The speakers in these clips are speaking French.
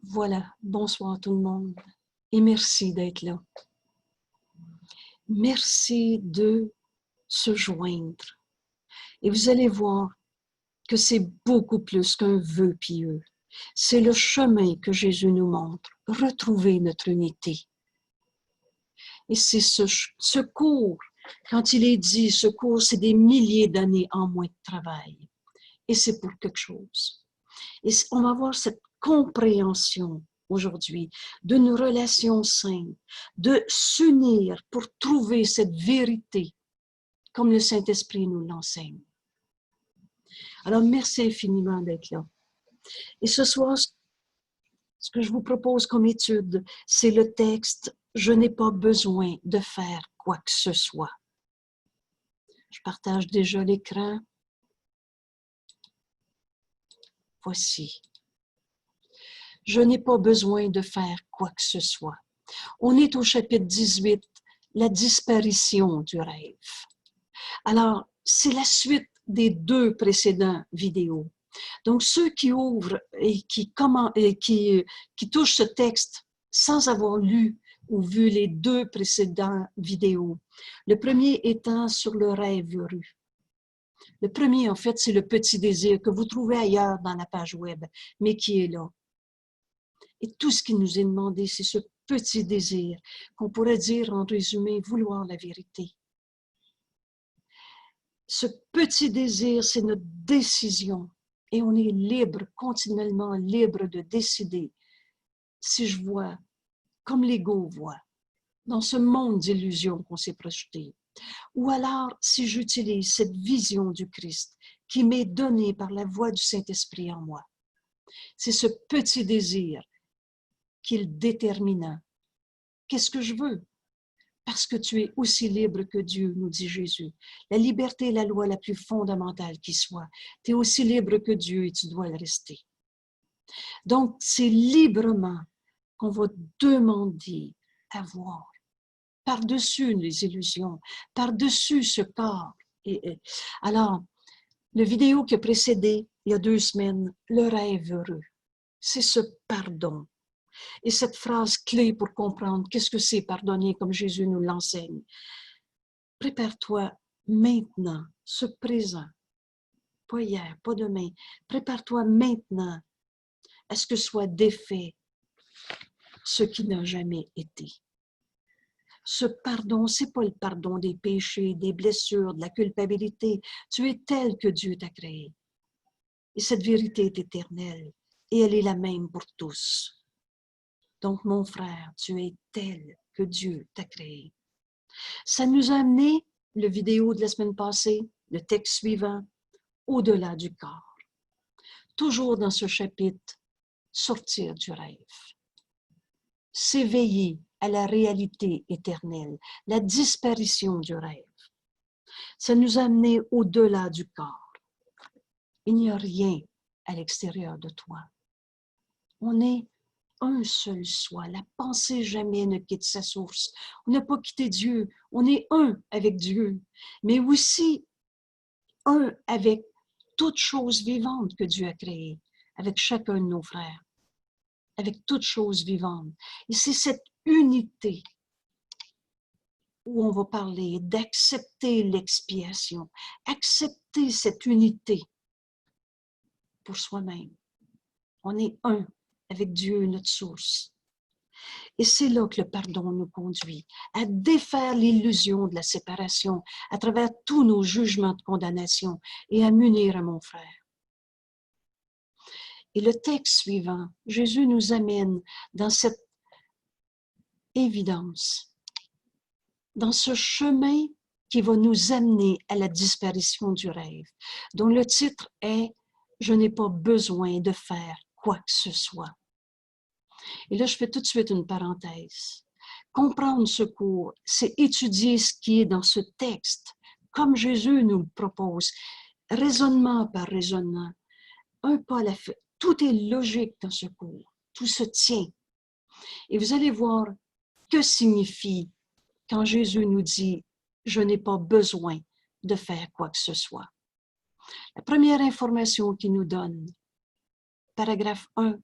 Voilà, bonsoir tout le monde et merci d'être là. Merci de se joindre. Et vous allez voir que c'est beaucoup plus qu'un vœu pieux. C'est le chemin que Jésus nous montre, retrouver notre unité. Et c'est ce cours, quand il est dit, ce cours, c'est des milliers d'années en moins de travail. Et c'est pour quelque chose. Et on va voir cette compréhension aujourd'hui d'une relation sainte, de s'unir pour trouver cette vérité, comme le Saint-Esprit nous l'enseigne. Alors, merci infiniment d'être là. Et ce soir, ce que je vous propose comme étude, c'est le texte « Je n'ai pas besoin de faire quoi que ce soit ». Je partage déjà l'écran. Voici. Je n'ai pas besoin de faire quoi que ce soit. On est au chapitre 18, la disparition du rêve. Alors, c'est la suite des deux précédents vidéos. Donc, ceux qui ouvrent et qui touchent ce texte sans avoir lu ou vu les deux précédents vidéos, le premier étant sur le rêve heureux. Le premier, en fait, c'est le petit désir que vous trouvez ailleurs dans la page web, mais qui est là. Et tout ce qui nous est demandé, c'est ce petit désir qu'on pourrait dire en résumé, vouloir la vérité. Ce petit désir, c'est notre décision et on est libre, continuellement libre de décider si je vois comme l'ego voit, dans ce monde d'illusions qu'on s'est projeté, ou alors si j'utilise cette vision du Christ qui m'est donnée par la voix du Saint-Esprit en moi. C'est ce petit désir qui est le déterminant. Qu'est-ce que je veux? Parce que tu es aussi libre que Dieu, nous dit Jésus. La liberté est la loi la plus fondamentale qui soit. Tu es aussi libre que Dieu et tu dois le rester. Donc, c'est librement qu'on va demander à voir, par-dessus les illusions, par-dessus ce corps. Alors, le vidéo qui a précédé, il y a 2 semaines, le rêve heureux, c'est ce pardon. Et cette phrase clé pour comprendre qu'est-ce que c'est pardonner comme Jésus nous l'enseigne. Prépare-toi maintenant, ce présent, pas hier, pas demain. Prépare-toi maintenant à ce que soit défait ce qui n'a jamais été. Ce pardon, c'est pas le pardon des péchés, des blessures, de la culpabilité. Tu es tel que Dieu t'a créé. Et cette vérité est éternelle et elle est la même pour tous. Donc, mon frère, tu es tel que Dieu t'a créé. Ça nous a amené, le vidéo de la semaine passée, le texte suivant, au-delà du corps. Toujours dans ce chapitre, sortir du rêve. S'éveiller à la réalité éternelle, la disparition du rêve. Ça nous a amené au-delà du corps. Il n'y a rien à l'extérieur de toi. On est un seul soi. La pensée jamais ne quitte sa source. On n'a pas quitté Dieu. On est un avec Dieu, mais aussi un avec toute chose vivante que Dieu a créée, avec chacun de nos frères, avec toute chose vivante. Et c'est cette unité où on va parler d'accepter l'expiation, accepter cette unité pour soi-même. On est un avec Dieu, notre source. Et c'est là que le pardon nous conduit, à défaire l'illusion de la séparation à travers tous nos jugements de condamnation et à m'unir à mon frère. Et le texte suivant, Jésus nous amène dans cette évidence, dans ce chemin qui va nous amener à la disparition du rêve, dont le titre est « Je n'ai pas besoin de faire quoi que ce soit ». Et là, je fais tout de suite une parenthèse. Comprendre ce cours, c'est étudier ce qui est dans ce texte, comme Jésus nous le propose, raisonnement par raisonnement, un pas à la fois. Tout est logique dans ce cours, tout se tient. Et vous allez voir que signifie quand Jésus nous dit « Je n'ai pas besoin de faire quoi que ce soit ». La première information qu'il nous donne, paragraphe 1,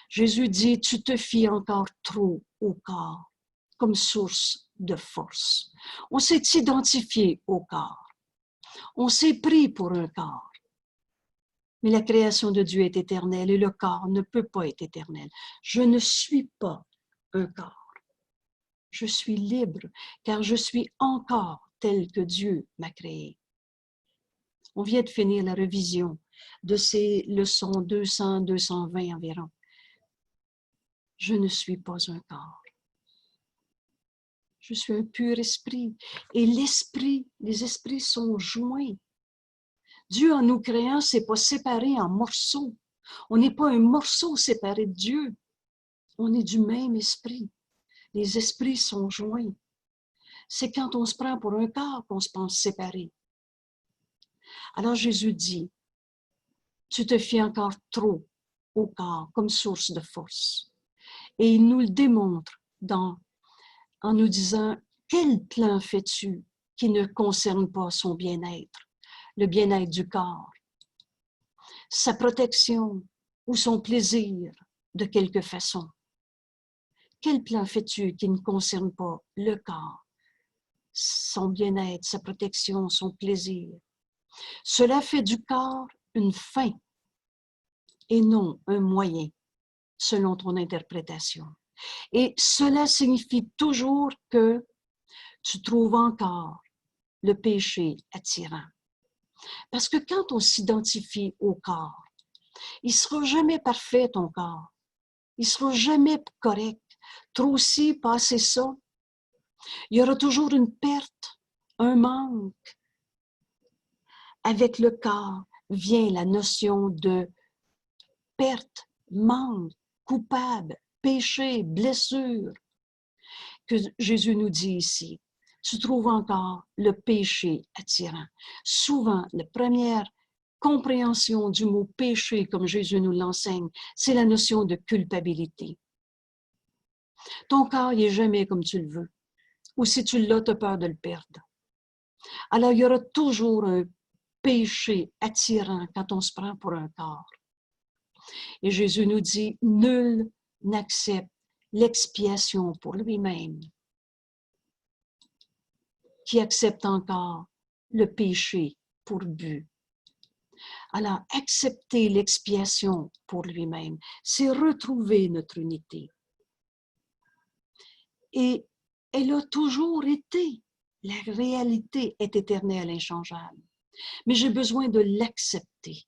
Jésus dit, tu te fies encore trop au corps comme source de force. On s'est identifié au corps. On s'est pris pour un corps. Mais la création de Dieu est éternelle et le corps ne peut pas être éternel. Je ne suis pas un corps. Je suis libre car je suis encore tel que Dieu m'a créé. On vient de finir la révision de ces leçons 200, 220 environ. Je ne suis pas un corps. Je suis un pur esprit. Et l'esprit, les esprits sont joints. Dieu, en nous créant, s'est pas séparé en morceaux. On n'est pas un morceau séparé de Dieu. On est du même esprit. Les esprits sont joints. C'est quand on se prend pour un corps qu'on se pense séparé. Alors Jésus dit, tu te fies encore trop au corps comme source de force. Et il nous le démontre en nous disant, quel plan fais-tu qui ne concerne pas son bien-être, le bien-être du corps, sa protection ou son plaisir de quelque façon? Quel plan fais-tu qui ne concerne pas le corps, son bien-être, sa protection, son plaisir? Cela fait du corps une fin et non un moyen, selon ton interprétation. Et cela signifie toujours que tu trouves encore le péché attirant. Parce que quand on s'identifie au corps, il ne sera jamais parfait ton corps. Il ne sera jamais correct. Trop ci, passer ça. Il y aura toujours une perte, un manque. Avec le corps vient la notion de perte, manque, coupable, péché, blessure, que Jésus nous dit ici. Tu trouves encore le péché attirant. Souvent, la première compréhension du mot péché, comme Jésus nous l'enseigne, c'est la notion de culpabilité. Ton corps, il n'est jamais comme tu le veux. Ou si tu l'as, tu as peur de le perdre. Alors, il y aura toujours un péché attirant quand on se prend pour un corps. Et Jésus nous dit, nul n'accepte l'expiation pour lui-même, qui accepte encore le péché pour but. Alors, accepter l'expiation pour lui-même, c'est retrouver notre unité. Et elle a toujours été. La réalité est éternelle, inchangeable. Mais j'ai besoin de l'accepter,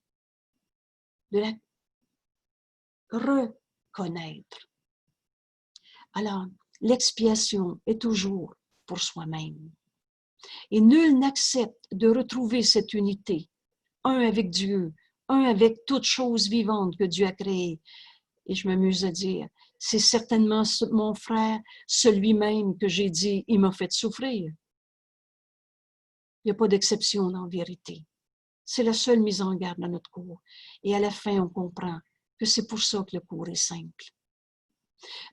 de la reconnaître. Alors, l'expiation est toujours pour soi-même. Et nul n'accepte de retrouver cette unité, un avec Dieu, un avec toute chose vivante que Dieu a créée. Et je m'amuse à dire, c'est certainement mon frère, celui-même que j'ai dit, il m'a fait souffrir. Il n'y a pas d'exception dans la vérité. C'est la seule mise en garde dans notre cours. Et à la fin, on comprend que c'est pour ça que le cours est simple.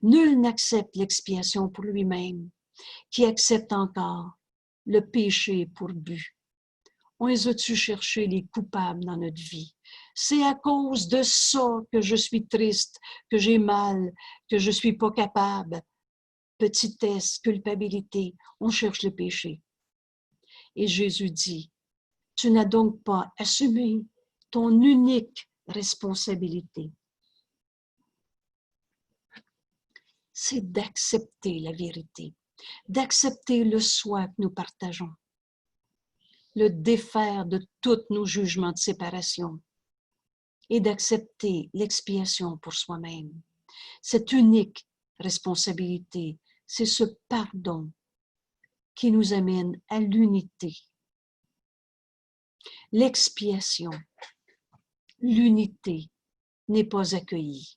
Nul n'accepte l'expiation pour lui-même, qui accepte encore le péché pour but. On les a-tu cherché les coupables dans notre vie? C'est à cause de ça que je suis triste, que j'ai mal, que je suis pas capable. Petitesse, culpabilité, on cherche le péché. Et Jésus dit, tu n'as donc pas assumé ton unique responsabilité. C'est d'accepter la vérité, d'accepter le soi que nous partageons, le défaire de tous nos jugements de séparation et d'accepter l'expiation pour soi-même. Cette unique responsabilité, c'est ce pardon qui nous amène à l'unité. L'expiation, l'unité n'est pas accueillie.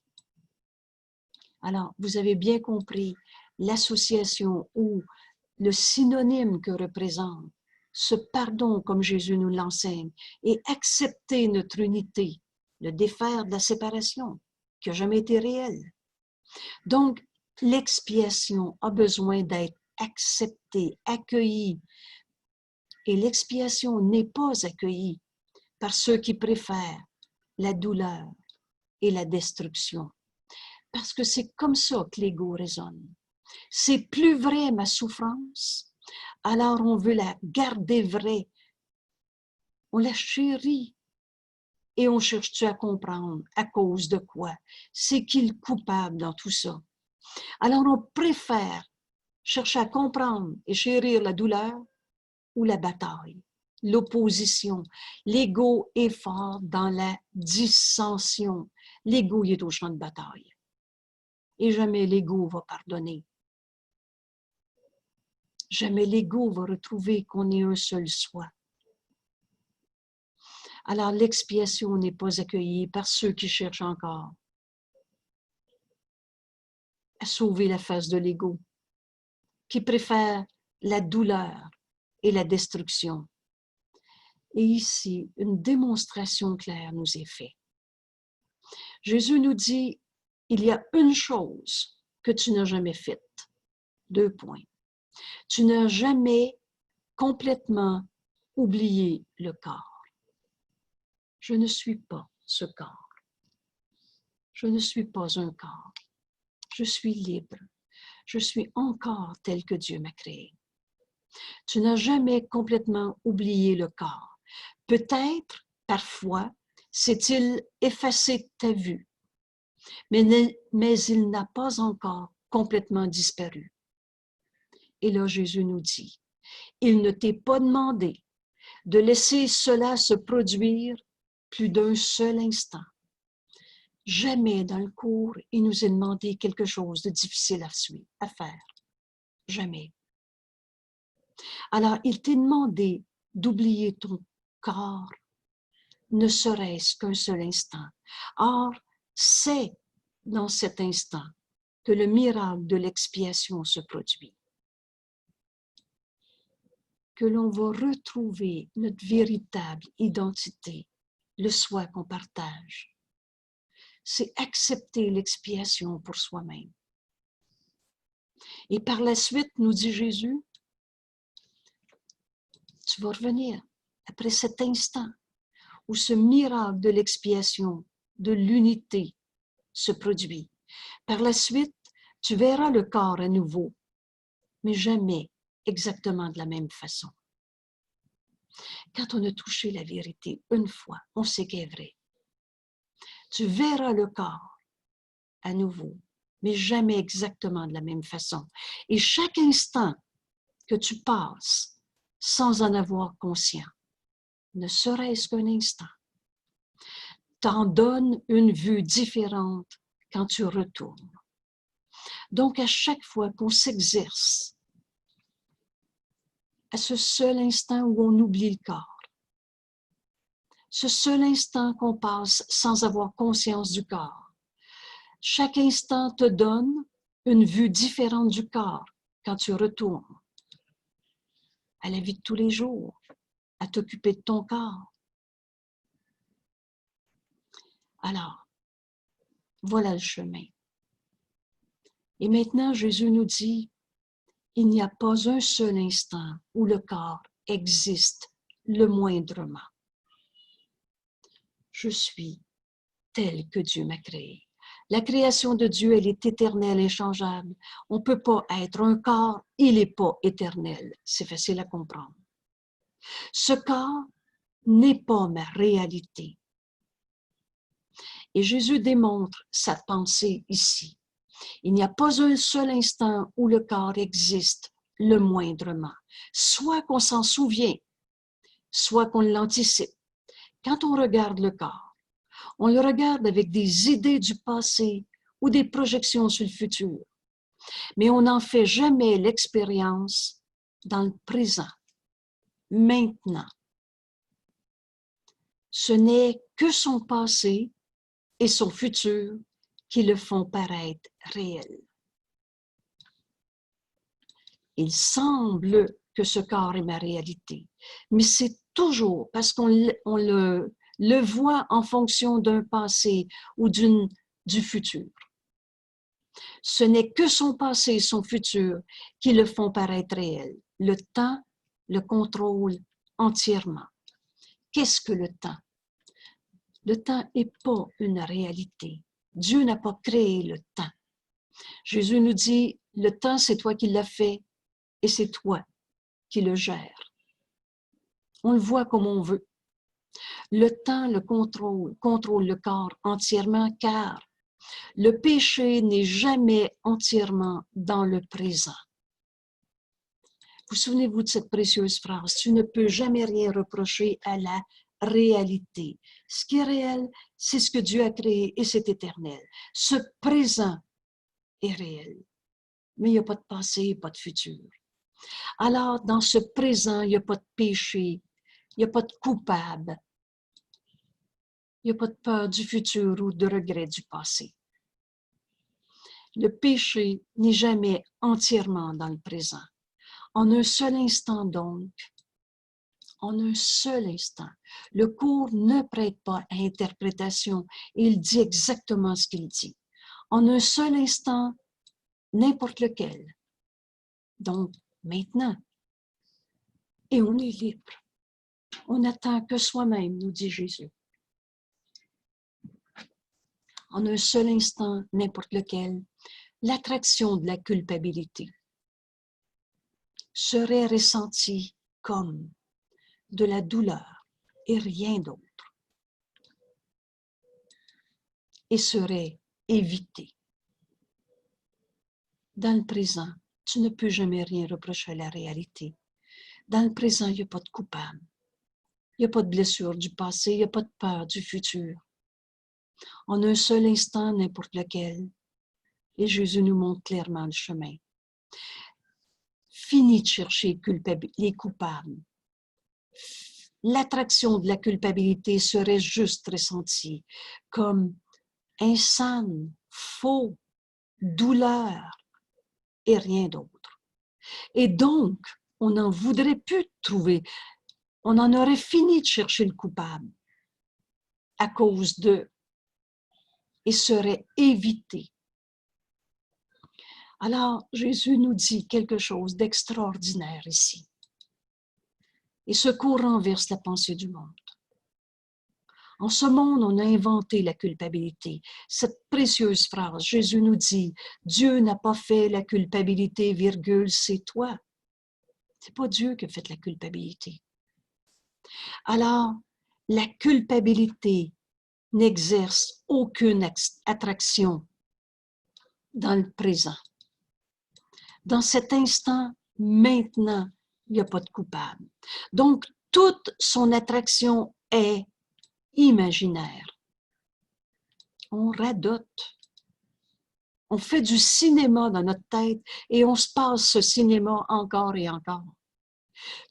Alors, vous avez bien compris l'association ou le synonyme que représente ce pardon comme Jésus nous l'enseigne et accepter notre unité, le défaire de la séparation qui n'a jamais été réelle. Donc, l'expiation a besoin d'être acceptée, accueillie. Et l'expiation n'est pas accueillie par ceux qui préfèrent la douleur et la destruction. parce que c'est comme ça que l'ego résonne. C'est plus vrai ma souffrance, alors on veut la garder vraie. On la chérit et on cherche-tu à comprendre à cause de quoi? C'est qui le coupable dans tout ça? Alors on préfère chercher à comprendre et chérir la douleur ou la bataille, l'opposition. L'ego est fort dans la dissension. L'ego est au champ de bataille. Et jamais l'ego va pardonner. Jamais l'ego va retrouver qu'on est un seul soi. Alors l'expiation n'est pas accueillie par ceux qui cherchent encore à sauver la face de l'ego, qui préfèrent la douleur et la destruction. Et ici, une démonstration claire nous est faite. Jésus nous dit, il y a une chose que tu n'as jamais faite. 2 points. Tu n'as jamais complètement oublié le corps. Je ne suis pas ce corps. Je ne suis pas un corps. Je suis libre. Je suis encore tel que Dieu m'a créé. Tu n'as jamais complètement oublié le corps. Peut-être, parfois, s'est-il effacé de ta vue, mais il n'a pas encore complètement disparu. Et là, Jésus nous dit, il ne t'est pas demandé de laisser cela se produire plus d'un seul instant. Jamais dans le cours, il nous a demandé quelque chose de difficile à faire. Jamais. Alors, il t'a demandé d'oublier ton corps, ne serait-ce qu'un seul instant. Or, c'est dans cet instant que le miracle de l'expiation se produit. Que l'on va retrouver notre véritable identité, le soi qu'on partage. C'est accepter l'expiation pour soi-même. Et par la suite, nous dit Jésus, tu vas revenir après cet instant où ce miracle de l'expiation, de l'unité se produit. Par la suite, tu verras le corps à nouveau, mais jamais exactement de la même façon. Quand on a touché la vérité une fois, on sait qu'elle est vraie. Tu verras le corps à nouveau, mais jamais exactement de la même façon. Et chaque instant que tu passes sans en avoir conscience, ne serait-ce qu'un instant, t'en donne une vue différente quand tu retournes. Donc, à chaque fois qu'on s'exerce à ce seul instant où on oublie le corps, ce seul instant qu'on passe sans avoir conscience du corps, chaque instant te donne une vue différente du corps quand tu retournes à la vie de tous les jours, à t'occuper de ton corps. Alors, voilà le chemin. Et maintenant, Jésus nous dit, il n'y a pas un seul instant où le corps existe le moindrement. Je suis tel que Dieu m'a créé. La création de Dieu, elle est éternelle, inchangeable. On ne peut pas être un corps, il n'est pas éternel. C'est facile à comprendre. Ce corps n'est pas ma réalité. Et Jésus démontre sa pensée ici. Il n'y a pas un seul instant où le corps existe le moindrement. Soit qu'on s'en souvient, soit qu'on l'anticipe. Quand on regarde le corps, on le regarde avec des idées du passé ou des projections sur le futur. Mais on n'en fait jamais l'expérience dans le présent, maintenant. Ce n'est que son passé et son futur qui le font paraître réel. Il semble que ce corps est ma réalité, mais c'est toujours parce qu'on le voit en fonction d'un passé ou du futur. Ce n'est que son passé et son futur qui le font paraître réel. Le temps le contrôle entièrement. Qu'est-ce que le temps? Le temps n'est pas une réalité, Dieu n'a pas créé le temps. Jésus nous dit, le temps, c'est toi qui l'as fait et c'est toi qui le gères. On le voit comme on veut. Le temps le contrôle le corps entièrement, car le péché n'est jamais entièrement dans le présent. Vous souvenez-vous de cette précieuse phrase? Tu ne peux jamais rien reprocher à la réalité. Ce qui est réel, c'est ce que Dieu a créé et c'est éternel. Ce présent est réel, mais il n'y a pas de passé, pas de futur. Alors, dans ce présent, il n'y a pas de péché, il n'y a pas de coupable, il n'y a pas de peur du futur ou de regret du passé. Le péché n'est jamais entièrement dans le présent. En un seul instant donc, en un seul instant, le cours ne prête pas à interprétation, il dit exactement ce qu'il dit. En un seul instant, n'importe lequel. Donc, maintenant. Et on est libre. On n'attend que soi-même, nous dit Jésus. En un seul instant, n'importe lequel, l'attraction de la culpabilité serait ressentie comme de la douleur et rien d'autre, et serait évitée. Dans le présent, tu ne peux jamais rien reprocher à la réalité. Dans le présent, il n'y a pas de coupable. Il n'y a pas de blessure du passé, il n'y a pas de peur du futur. En un seul instant, n'importe lequel, et Jésus nous montre clairement le chemin. Fini de chercher les coupables. L'attraction de la culpabilité serait juste ressentie comme insane, faux, douleur et rien d'autre. Et donc, on n'en voudrait plus trouver, on en aurait fini de chercher le coupable à cause de, et serait évité. Alors, Jésus nous dit quelque chose d'extraordinaire ici. Et ce cours renverse la pensée du monde. En ce monde, on a inventé la culpabilité. Cette précieuse phrase, Jésus nous dit, Dieu n'a pas fait la culpabilité, virgule, c'est toi. C'est pas Dieu qui a fait la culpabilité. Alors, la culpabilité n'exerce aucune attraction dans le présent. Dans cet instant, maintenant, il n'y a pas de coupable. Donc, toute son attraction est imaginaire. On radote. On fait du cinéma dans notre tête et on se passe ce cinéma encore et encore.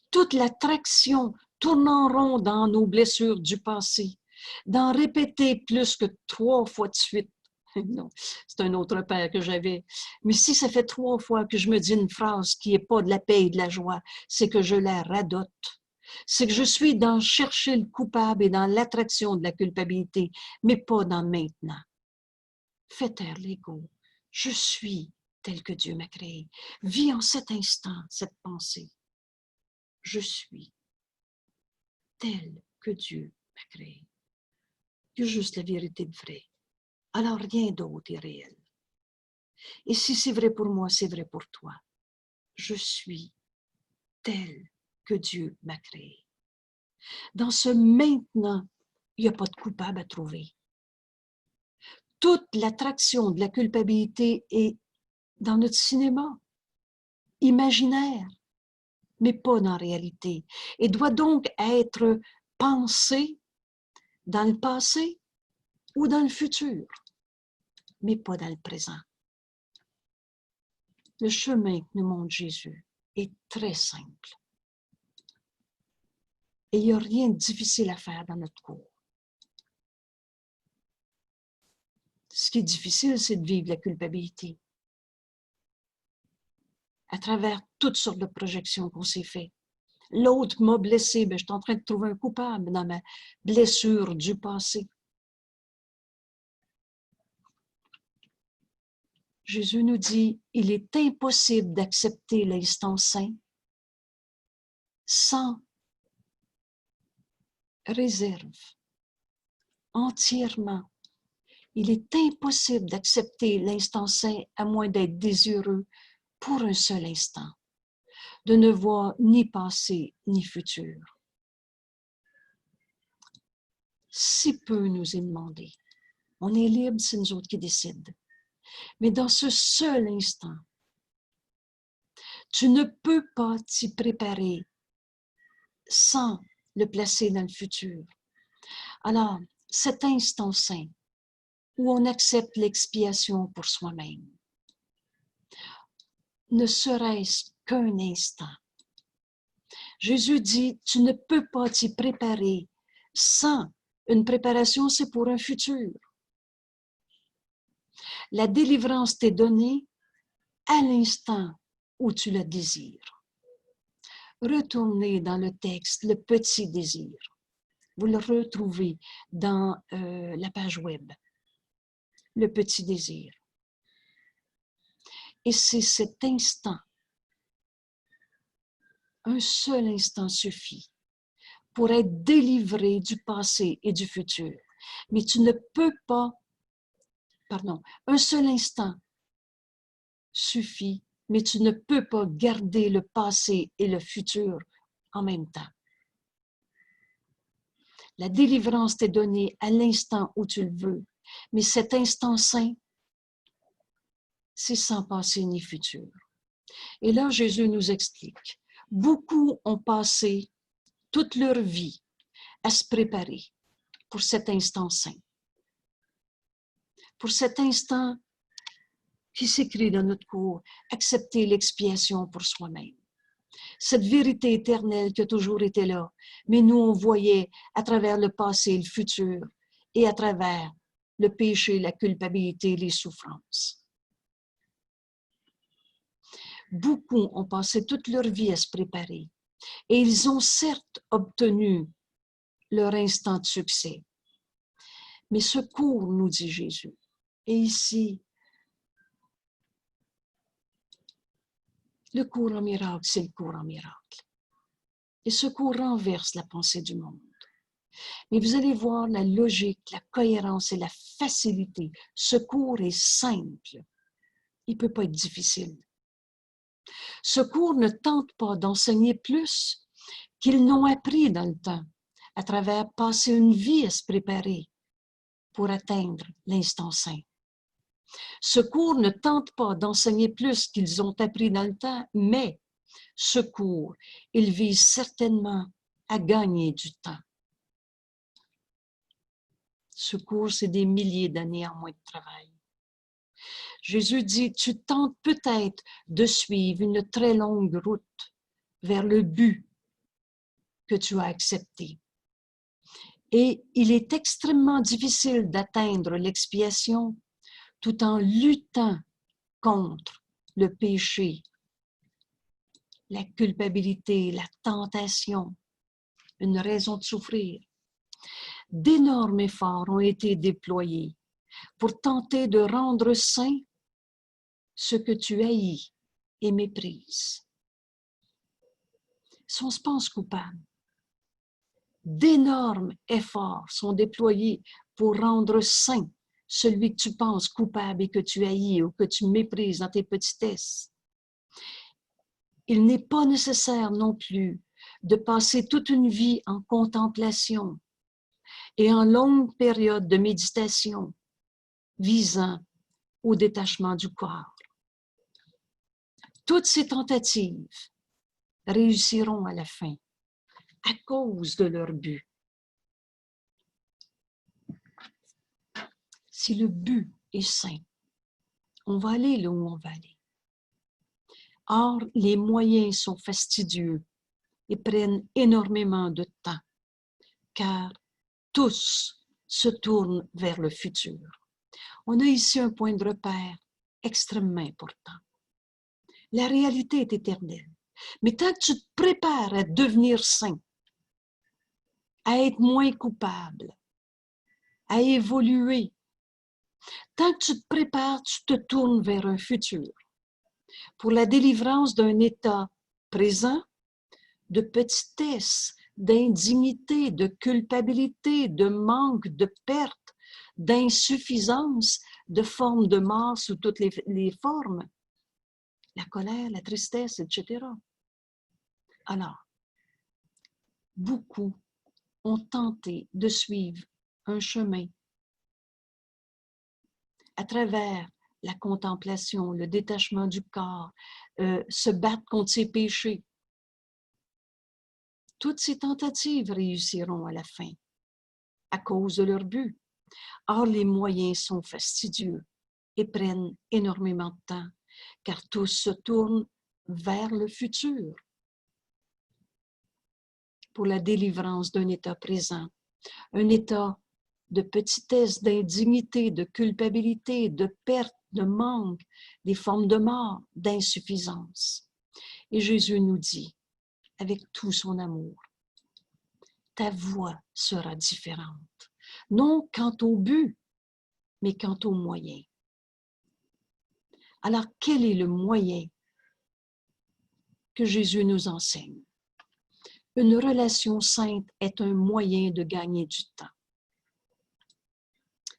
Toute l'attraction tourne en rond dans nos blessures du passé, d'en répéter plus que 3 fois de suite. Non, c'est un autre père que j'avais. Mais si ça fait 3 fois que je me dis une phrase qui n'est pas de la paix et de la joie, c'est que je la radote. C'est que je suis dans chercher le coupable et dans l'attraction de la culpabilité, mais pas dans maintenant. Fais taire l'ego. Je suis tel que Dieu m'a créé. Vis en cet instant cette pensée. Je suis tel que Dieu m'a créé. Il y a juste la vérité de vrai. Alors rien d'autre est réel. Et si c'est vrai pour moi, c'est vrai pour toi. Je suis tel que Dieu m'a créé. Dans ce maintenant, il n'y a pas de coupable à trouver. Toute l'attraction de la culpabilité est dans notre cinéma, imaginaire, mais pas dans la réalité, et doit donc être pensée dans le passé ou dans le futur, mais pas dans le présent. Le chemin que nous montre Jésus est très simple. Et il n'y a rien de difficile à faire dans notre cours. Ce qui est difficile, c'est de vivre la culpabilité à travers toutes sortes de projections qu'on s'est faites. L'autre m'a blessé, je suis en train de trouver un coupable dans ma blessure du passé. Jésus nous dit, il est impossible d'accepter l'instant saint sans réserve, entièrement. Il est impossible d'accepter l'instant saint à moins d'être désireux pour un seul instant, de ne voir ni passé ni futur. Si peu nous est demandé. On est libre, c'est nous autres qui décident. Mais dans ce seul instant, tu ne peux pas t'y préparer sans le placer dans le futur. Alors, cet instant saint où on accepte l'expiation pour soi-même, ne serait-ce qu'un instant. Jésus dit, tu ne peux pas t'y préparer sans une préparation, c'est pour un futur. La délivrance t'est donnée à l'instant où tu la désires. Retournez dans le texte, le petit désir. Vous le retrouvez dans la page web. Le petit désir. Et c'est cet instant, un seul instant suffit pour être délivré du passé et du futur. Mais tu ne peux pas, un seul instant suffit, mais tu ne peux pas garder le passé et le futur en même temps. La délivrance t'est donnée à l'instant où tu le veux, mais cet instant saint, c'est sans passé ni futur. Et là, Jésus nous explique. Beaucoup ont passé toute leur vie à se préparer pour cet instant saint. Pour cet instant qui s'écrit dans notre cours, accepter l'expiation pour soi-même. Cette vérité éternelle qui a toujours été là, mais nous on voyait à travers le passé et le futur et à travers le péché, la culpabilité, les souffrances. Beaucoup ont passé toute leur vie à se préparer et ils ont certes obtenu leur instant de succès. Mais ce cours, nous dit Jésus, et ici, le cours en miracle, c'est le cours en miracle. Et ce cours renverse la pensée du monde. Mais vous allez voir la logique, la cohérence et la facilité. Ce cours est simple. Il ne peut pas être difficile. Ce cours ne tente pas d'enseigner plus qu'ils n'ont appris dans le temps, à travers passer une vie à se préparer pour atteindre l'instant saint. Ce cours ne tente pas d'enseigner plus qu'ils ont appris dans le temps, mais ce cours, il vise certainement à gagner du temps. Ce cours, c'est des milliers d'années en moins de travail. Jésus dit, tu tentes peut-être de suivre une très longue route vers le but que tu as accepté. Et il est extrêmement difficile d'atteindre l'expiation tout en luttant contre le péché, la culpabilité, la tentation, une raison de souffrir. D'énormes efforts ont été déployés pour tenter de rendre saint ce que tu haïs et méprises. Si on se pense coupable, d'énormes efforts sont déployés pour rendre saint celui que tu penses coupable et que tu haïs ou que tu méprises dans tes petitesses. Il n'est pas nécessaire non plus de passer toute une vie en contemplation et en longue période de méditation visant au détachement du corps. Toutes ces tentatives réussiront à la fin à cause de leur but. Si le but est saint, on va aller là où on va aller. Or, les moyens sont fastidieux et prennent énormément de temps, car tous se tournent vers le futur. On a ici un point de repère extrêmement important. La réalité est éternelle. Mais tant que tu te prépares à devenir saint, à être moins coupable, à évoluer, tant que tu te prépares, tu te tournes vers un futur pour la délivrance d'un état présent de petitesse, d'indignité, de culpabilité, de manque, de perte, d'insuffisance, de forme de mort sous toutes les formes, la colère, la tristesse, etc. Alors, beaucoup ont tenté de suivre un chemin à travers la contemplation, le détachement du corps, se battre contre ses péchés. Toutes ces tentatives réussiront à la fin à cause de leur but. Or, les moyens sont fastidieux et prennent énormément de temps, car tous se tournent vers le futur pour la délivrance d'un état présent, un état de petitesse, d'indignité, de culpabilité, de perte, de manque, des formes de mort, d'insuffisance. Et Jésus nous dit, avec tout son amour, ta voie sera différente, non quant au but, mais quant au moyen. Alors, quel est le moyen que Jésus nous enseigne? Une relation sainte est un moyen de gagner du temps.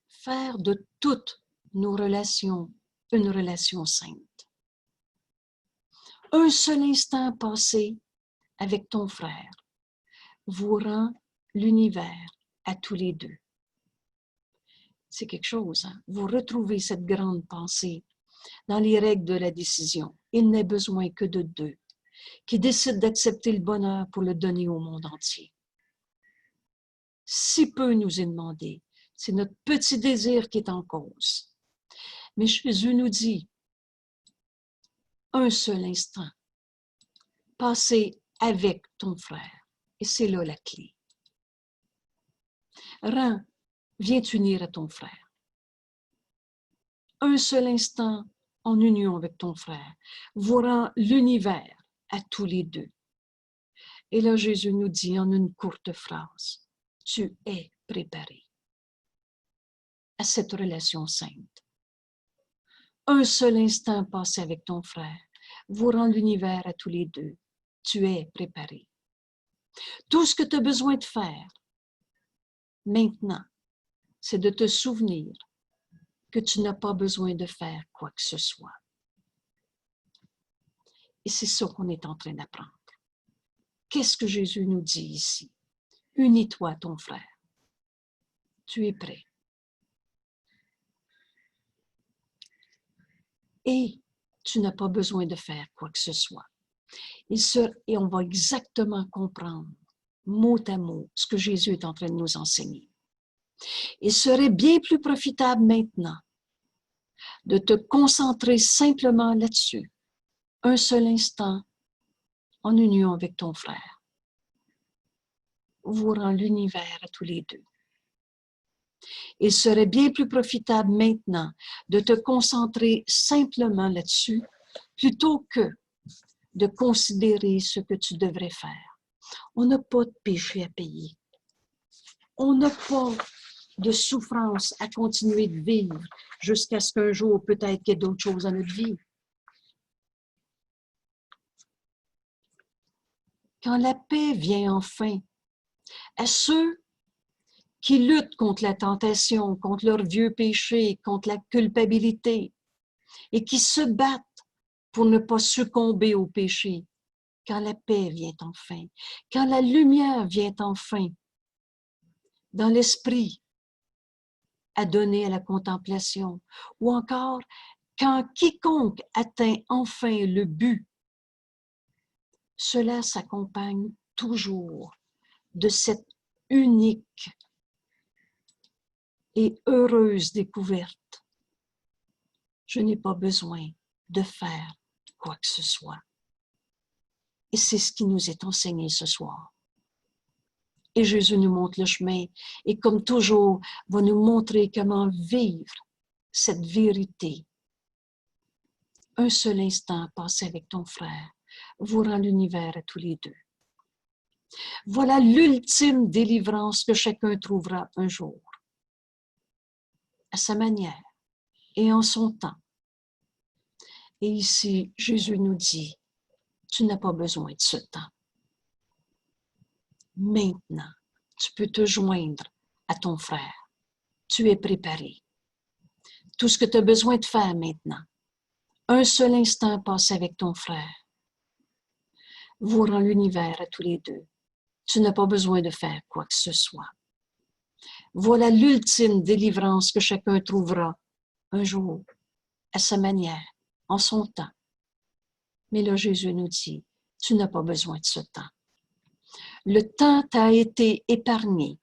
Faire de toutes nos relations une relation sainte. Un seul instant passé avec ton frère vous rend l'univers à tous les deux. C'est quelque chose, hein? Vous retrouvez cette grande pensée dans les règles de la décision. Il n'est besoin que de deux qui décident d'accepter le bonheur pour le donner au monde entier. Si peu nous est demandé, c'est notre petit désir qui est en cause. Mais Jésus nous dit, un seul instant, passer avec ton frère. Et c'est là la clé. Viens t'unir à ton frère. Un seul instant en union avec ton frère vous rend l'univers à tous les deux. Et là, Jésus nous dit en une courte phrase, tu es préparé à cette relation sainte. Un seul instant passé avec ton frère vous rend l'univers à tous les deux. Tu es préparé. Tout ce que tu as besoin de faire maintenant, c'est de te souvenir que tu n'as pas besoin de faire quoi que ce soit. Et c'est ça qu'on est en train d'apprendre. Qu'est-ce que Jésus nous dit ici? Unis-toi à ton frère. Tu es prêt. Et tu n'as pas besoin de faire quoi que ce soit. Et on va exactement comprendre, mot à mot, ce que Jésus est en train de nous enseigner. Il serait bien plus profitable maintenant de te concentrer simplement là-dessus, un seul instant, en union avec ton frère. Vous rend l'univers à tous les deux. Il serait bien plus profitable maintenant de te concentrer simplement là-dessus plutôt que de considérer ce que tu devrais faire. On n'a pas de péché à payer. On n'a pas de souffrance à continuer de vivre jusqu'à ce qu'un jour, peut-être qu'il y ait d'autres choses dans notre vie. Quand la paix vient enfin à ceux qui luttent contre la tentation, contre leurs vieux péchés, contre la culpabilité et qui se battent pour ne pas succomber au péché, quand la paix vient enfin, quand la lumière vient enfin dans l'esprit à donner à la contemplation, ou encore quand quiconque atteint enfin le but, cela s'accompagne toujours de cette unique et heureuse découverte. Je n'ai pas besoin de faire quoi que ce soit. Et c'est ce qui nous est enseigné ce soir. Et Jésus nous montre le chemin et comme toujours, va nous montrer comment vivre cette vérité. Un seul instant passé avec ton frère vous rend l'univers à tous les deux. Voilà l'ultime délivrance que chacun trouvera un jour, à sa manière et en son temps. Et ici, Jésus nous dit, tu n'as pas besoin de ce temps. Maintenant, tu peux te joindre à ton frère. Tu es préparé. Tout ce que tu as besoin de faire maintenant, un seul instant passé avec ton frère, vous rend l'univers à tous les deux. Tu n'as pas besoin de faire quoi que ce soit. Voilà l'ultime délivrance que chacun trouvera un jour, à sa manière, en son temps. Mais là, Jésus nous dit, tu n'as pas besoin de ce temps. Le temps t'a été épargné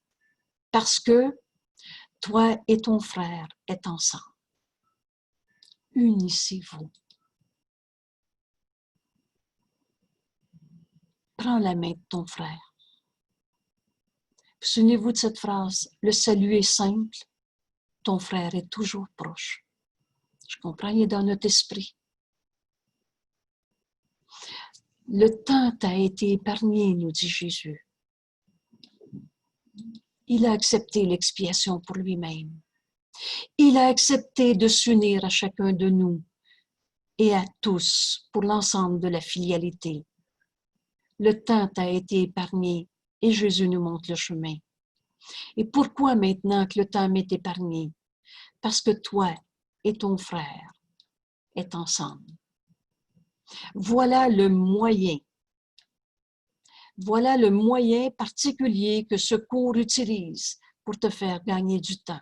parce que toi et ton frère êtes ensemble. Unissez-vous. Prends la main de ton frère. Souvenez-vous de cette phrase, le salut est simple, ton frère est toujours proche. Je comprends, il est dans notre esprit. Le temps t'a été épargné, nous dit Jésus. Il a accepté l'expiation pour lui-même. Il a accepté de s'unir à chacun de nous et à tous pour l'ensemble de la filialité. Le temps t'a été épargné et Jésus nous montre le chemin. Et pourquoi maintenant que le temps m'est épargné? Parce que toi et ton frère êtes ensemble. Voilà le moyen particulier que ce cours utilise pour te faire gagner du temps.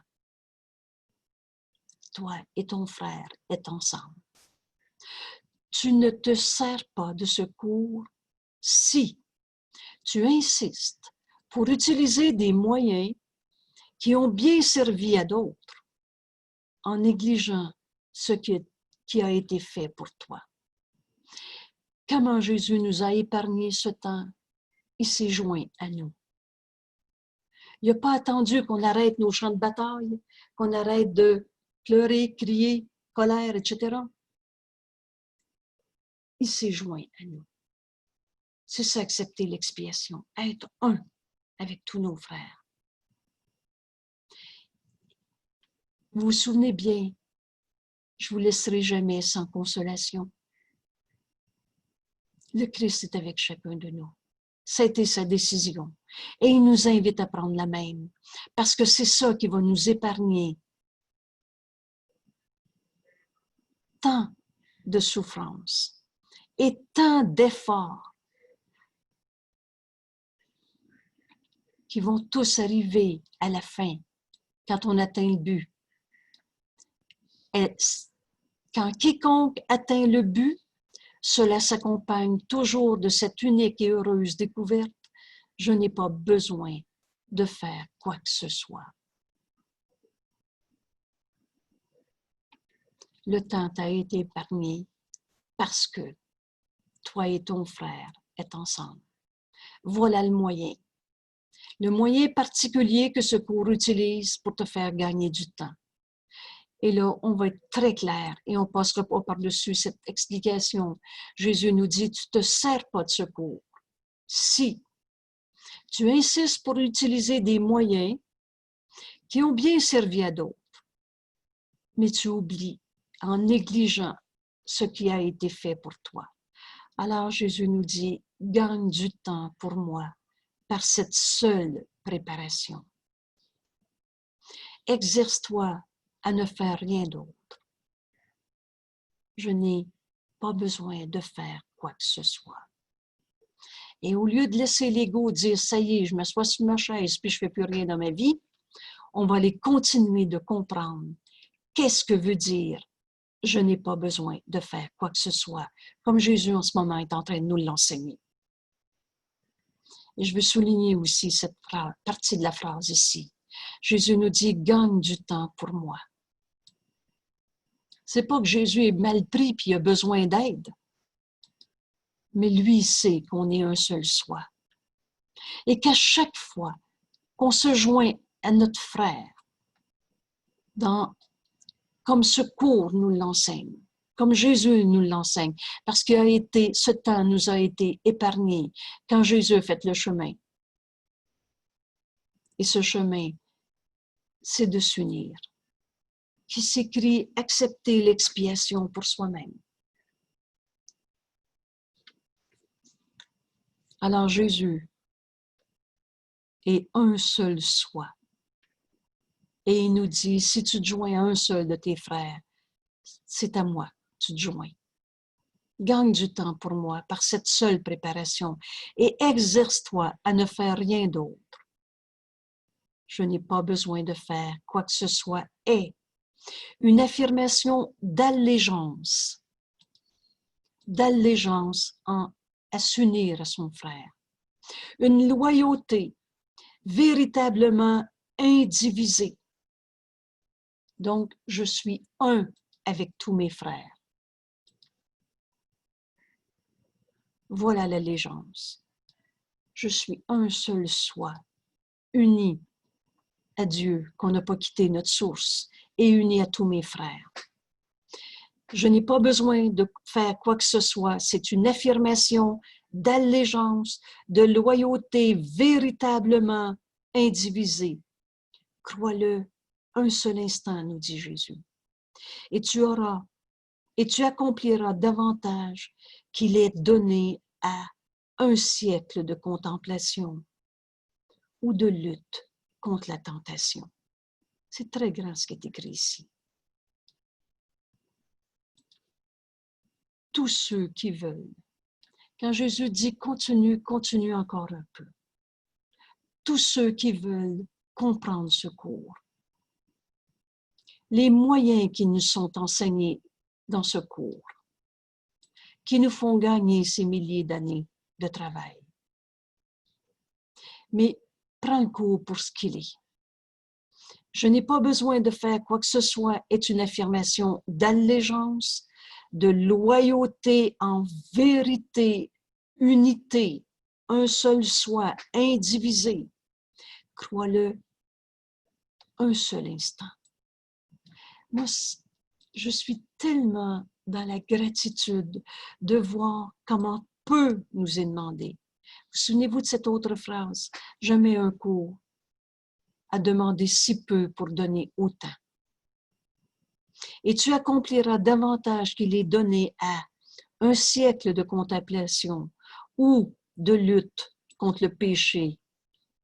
Toi et ton frère êtes ensemble. Tu ne te sers pas de ce cours si tu insistes pour utiliser des moyens qui ont bien servi à d'autres en négligeant ce qui a été fait pour toi. Comment Jésus nous a épargné ce temps? Il s'est joint à nous. Il n'a pas attendu qu'on arrête nos champs de bataille, qu'on arrête de pleurer, crier, colère, etc. Il s'est joint à nous. C'est ça, accepter l'expiation, être un avec tous nos frères. Vous vous souvenez bien, je vous laisserai jamais sans consolation. Le Christ est avec chacun de nous. Ça a été sa décision. Et il nous invite à prendre la même. Parce que c'est ça qui va nous épargner tant de souffrances et tant d'efforts qui vont tous arriver à la fin quand on atteint le but. Et quand quiconque atteint le but, cela s'accompagne toujours de cette unique et heureuse découverte. Je n'ai pas besoin de faire quoi que ce soit. Le temps t'a été épargné parce que toi et ton frère êtes ensemble. Voilà le moyen. Le moyen particulier que ce cours utilise pour te faire gagner du temps. Et là, on va être très clair et on ne passera pas par-dessus cette explication. Jésus nous dit, tu ne te sers pas de ce cours. Si tu insistes pour utiliser des moyens qui ont bien servi à d'autres, mais tu oublies en négligeant ce qui a été fait pour toi. Alors Jésus nous dit, gagne du temps pour moi par cette seule préparation. Exerce-toi à ne faire rien d'autre. Je n'ai pas besoin de faire quoi que ce soit. Et au lieu de laisser l'ego dire, ça y est, je m'assois sur ma chaise puis je ne fais plus rien dans ma vie, on va aller continuer de comprendre qu'est-ce que veut dire je n'ai pas besoin de faire quoi que ce soit, comme Jésus en ce moment est en train de nous l'enseigner. Et je veux souligner aussi cette partie de la phrase ici. Jésus nous dit, gagne du temps pour moi. C'est pas que Jésus est mal pris et il a besoin d'aide, mais lui sait qu'on est un seul soi. Et qu'à chaque fois qu'on se joint à notre frère, comme ce cours nous l'enseigne, comme Jésus nous l'enseigne, parce que ce temps nous a été épargné quand Jésus a fait le chemin. Et ce chemin, c'est de s'unir, qui s'écrit « accepter l'expiation pour soi-même ». Alors Jésus est un seul soi. Et il nous dit, si tu te joins à un seul de tes frères, c'est à moi, tu te joins. Gagne du temps pour moi par cette seule préparation et exerce-toi à ne faire rien d'autre. Je n'ai pas besoin de faire quoi que ce soit est une affirmation d'allégeance à s'unir à son frère. Une loyauté véritablement indivisée. Donc, je suis un avec tous mes frères. Voilà l'allégeance. Je suis un seul soi, uni à Dieu, qu'on n'a pas quitté notre source, et uni à tous mes frères. Je n'ai pas besoin de faire quoi que ce soit. C'est une affirmation d'allégeance, de loyauté véritablement indivisée. Crois-le un seul instant, nous dit Jésus. Et tu accompliras davantage qu'il est donné à un siècle de contemplation ou de lutte contre la tentation. C'est très grand ce qui est écrit ici. Tous ceux qui veulent, quand Jésus dit continue encore un peu. Tous ceux qui veulent comprendre ce cours, les moyens qui nous sont enseignés dans ce cours, qui nous font gagner ces milliers d'années de travail. Mais prends le cours pour ce qu'il est. Je n'ai pas besoin de faire quoi que ce soit est une affirmation d'allégeance, de loyauté en vérité, unité, un seul soi, indivisé. Crois-le un seul instant. Moi, je suis tellement dans la gratitude de voir comment peu nous est demandé. Vous souvenez-vous de cette autre phrase? Jamais un cours à demander si peu pour donner autant. Et tu accompliras davantage qu'il est donné à un siècle de contemplation ou de lutte contre le péché,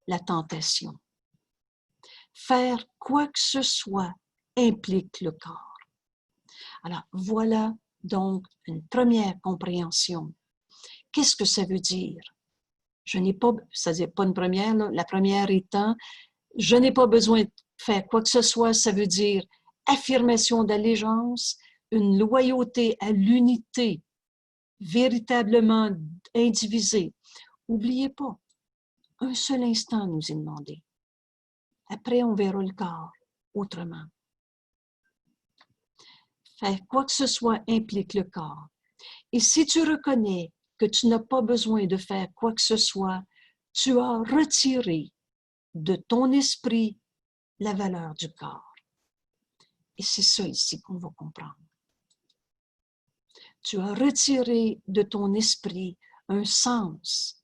la tentation. Faire quoi que ce soit implique le corps. Alors, voilà donc une première compréhension. Qu'est-ce que ça veut dire? Je n'ai pas, c'est-à-dire pas une première, là, la première étant, je n'ai pas besoin de faire quoi que ce soit, ça veut dire affirmation d'allégeance, une loyauté à l'unité véritablement indivisée. N'oubliez pas, un seul instant nous est demandé. Après, on verra le corps autrement. Faire quoi que ce soit implique le corps. Et si tu reconnais que tu n'as pas besoin de faire quoi que ce soit, tu as retiré de ton esprit la valeur du corps. Et c'est ça ici qu'on va comprendre. Tu as retiré de ton esprit un sens,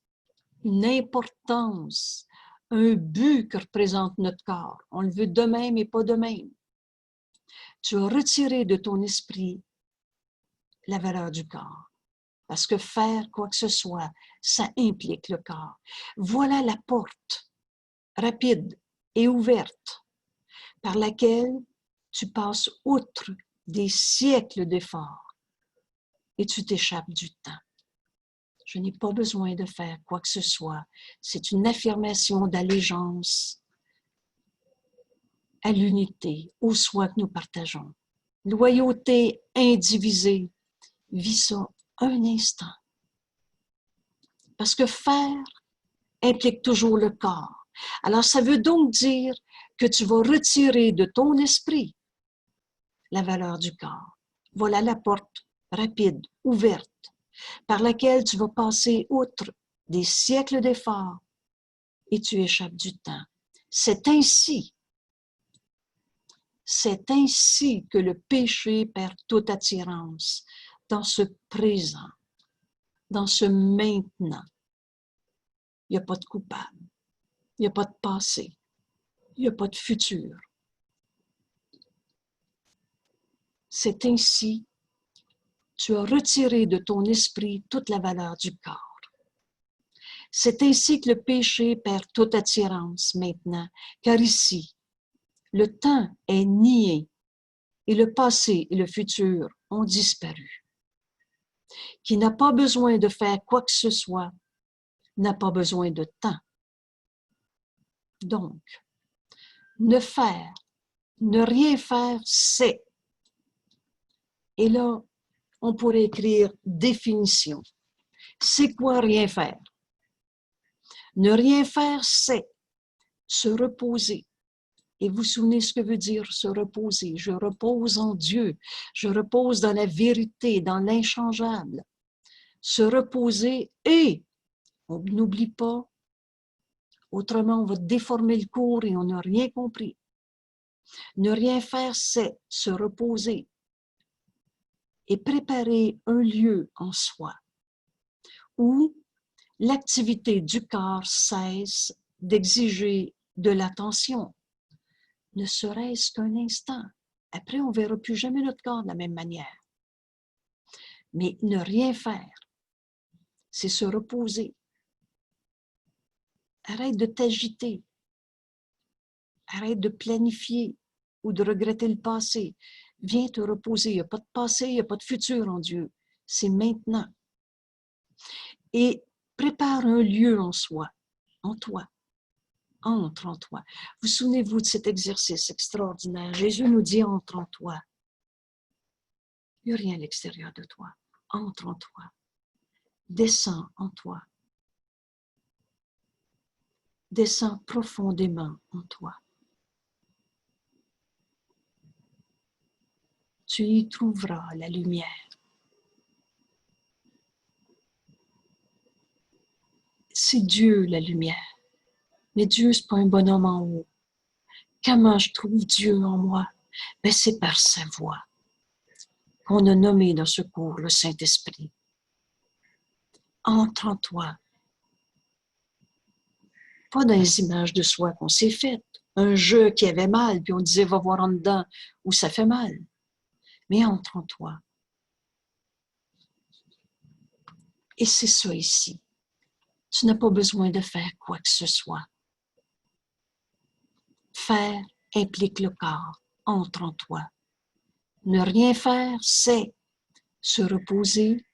une importance, un but que représente notre corps. On le veut de même et pas de même. Tu as retiré de ton esprit la valeur du corps. Parce que faire quoi que ce soit, ça implique le corps. Voilà la porte rapide et ouverte par laquelle tu passes outre des siècles d'efforts et tu t'échappes du temps. Je n'ai pas besoin de faire quoi que ce soit. C'est une affirmation d'allégeance à l'unité, au soi que nous partageons. Loyauté indivisée. Vis ça un instant. Parce que faire implique toujours le corps. Alors, ça veut donc dire que tu vas retirer de ton esprit la valeur du corps. Voilà la porte rapide, ouverte, par laquelle tu vas passer outre des siècles d'efforts et tu échappes du temps. C'est ainsi que le péché perd toute attirance dans ce présent, dans ce maintenant. Il n'y a pas de coupable, il n'y a pas de passé, il n'y a pas de futur. C'est ainsi tu as retiré de ton esprit toute la valeur du corps. C'est ainsi que le péché perd toute attirance maintenant, car ici, Le temps est nié et le passé et le futur ont disparu. Qui n'a pas besoin de faire quoi que ce soit, n'a pas besoin de temps. Donc, ne rien faire, c'est. Et là, on pourrait écrire définition. C'est quoi rien faire? Ne rien faire, c'est se reposer. Et vous vous souvenez ce que veut dire se reposer? Je repose en Dieu. Je repose dans la vérité, dans l'inchangeable. Se reposer et, on n'oublie pas, autrement on va déformer le cours et on n'a rien compris. Ne rien faire, c'est se reposer et préparer un lieu en soi où l'activité du corps cesse d'exiger de l'attention, ne serait-ce qu'un instant. Après, on ne verra plus jamais notre corps de la même manière. Mais ne rien faire, c'est se reposer. Arrête de t'agiter. Arrête de planifier ou de regretter le passé. Viens te reposer. Il n'y a pas de passé, il n'y a pas de futur en Dieu. C'est maintenant. Et prépare un lieu en soi, en toi. Entre en toi. Vous souvenez-vous de cet exercice extraordinaire? Jésus nous dit entre en toi. Il n'y a rien à l'extérieur de toi. Entre en toi. Descends en toi. Descends profondément en toi. Tu y trouveras la lumière. C'est Dieu la lumière. Mais Dieu, ce n'est pas un bonhomme en haut. Comment je trouve Dieu en moi? Ben, c'est par sa voix qu'on a nommé dans ce cours le Saint-Esprit. Entre en toi. Pas dans les images de soi qu'on s'est faites. Un jeu qui avait mal, puis on disait, va voir en dedans où ça fait mal. Mais entre en toi. Et c'est ça ici. Tu n'as pas besoin de faire quoi que ce soit. Faire implique le corps. Entre en toi. Ne rien faire, c'est se reposer,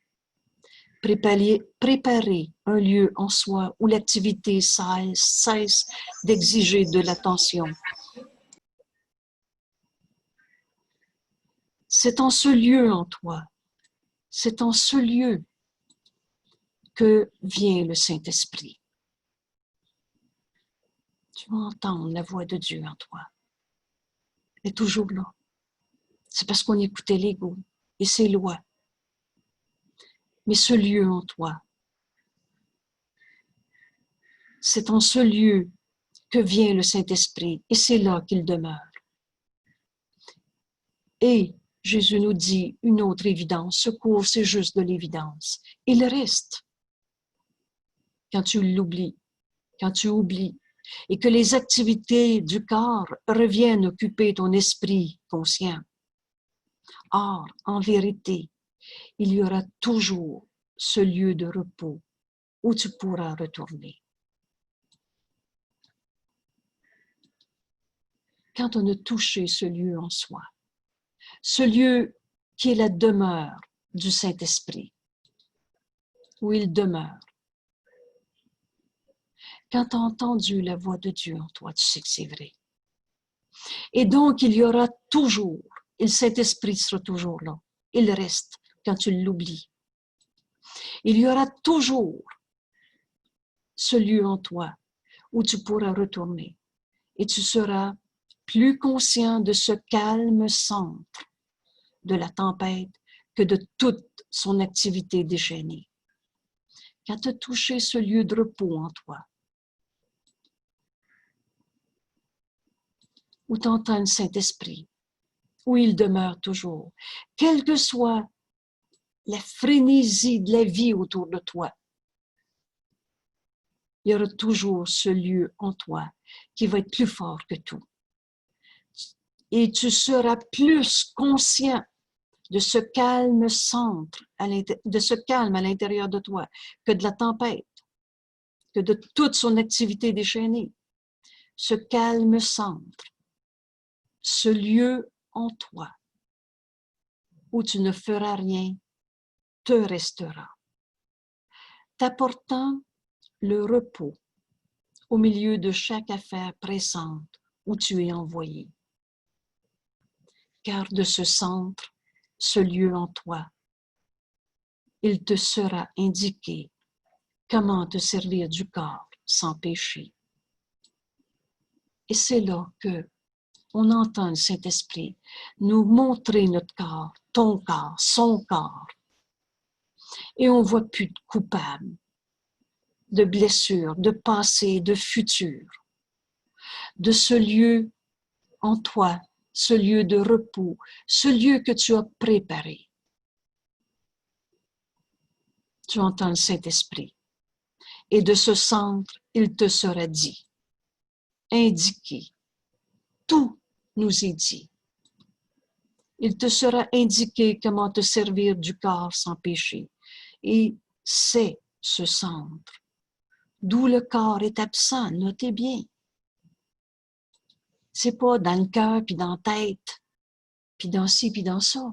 préparer un lieu en soi où l'activité cesse d'exiger de l'attention. C'est en ce lieu en toi, c'est en ce lieu que vient le Saint-Esprit. Tu vas entendre la voix de Dieu en toi. Elle est toujours là. C'est parce qu'on écoutait l'ego et ses lois. Mais ce lieu en toi, c'est en ce lieu que vient le Saint-Esprit et c'est là qu'il demeure. Et Jésus nous dit une autre évidence. Ce cours, c'est juste de l'évidence. Il reste quand tu l'oublies, quand tu oublies, et que les activités du corps reviennent occuper ton esprit conscient. Or, en vérité, il y aura toujours ce lieu de repos où tu pourras retourner. Quand on a touché ce lieu en soi, ce lieu qui est la demeure du Saint-Esprit, où il demeure. Quand tu as entendu la voix de Dieu en toi, tu sais que c'est vrai. Et donc, il y aura toujours, et le Saint-Esprit sera toujours là. Il reste quand tu l'oublies. Il y aura toujours ce lieu en toi où tu pourras retourner et tu seras plus conscient de ce calme centre de la tempête que de toute son activité déchaînée. Quand tu as touché ce lieu de repos en toi, où tu entends le Saint-Esprit, où il demeure toujours, quelle que soit la frénésie de la vie autour de toi, il y aura toujours ce lieu en toi qui va être plus fort que tout. Et tu seras plus conscient de ce calme centre, de ce calme à l'intérieur de toi, que de la tempête, que de toute son activité déchaînée. Ce calme centre ce lieu en toi où tu ne feras rien te restera, t'apportant le repos au milieu de chaque affaire pressante où tu es envoyé. Car de ce centre, ce lieu en toi, il te sera indiqué comment te servir du corps sans péché. Et c'est là que on entend le Saint-Esprit nous montrer notre corps, ton corps, son corps. Et on ne voit plus de coupables, de blessures, de passé, de futur, de ce lieu en toi, ce lieu de repos, ce lieu que tu as préparé. Tu entends le Saint-Esprit. Et de ce centre, il te sera dit, indiqué, tout nous est dit. Il te sera indiqué comment te servir du corps sans péché. Et c'est ce centre, d'où le corps est absent, notez bien. C'est pas dans le cœur, puis dans la tête, puis dans ci, puis dans ça.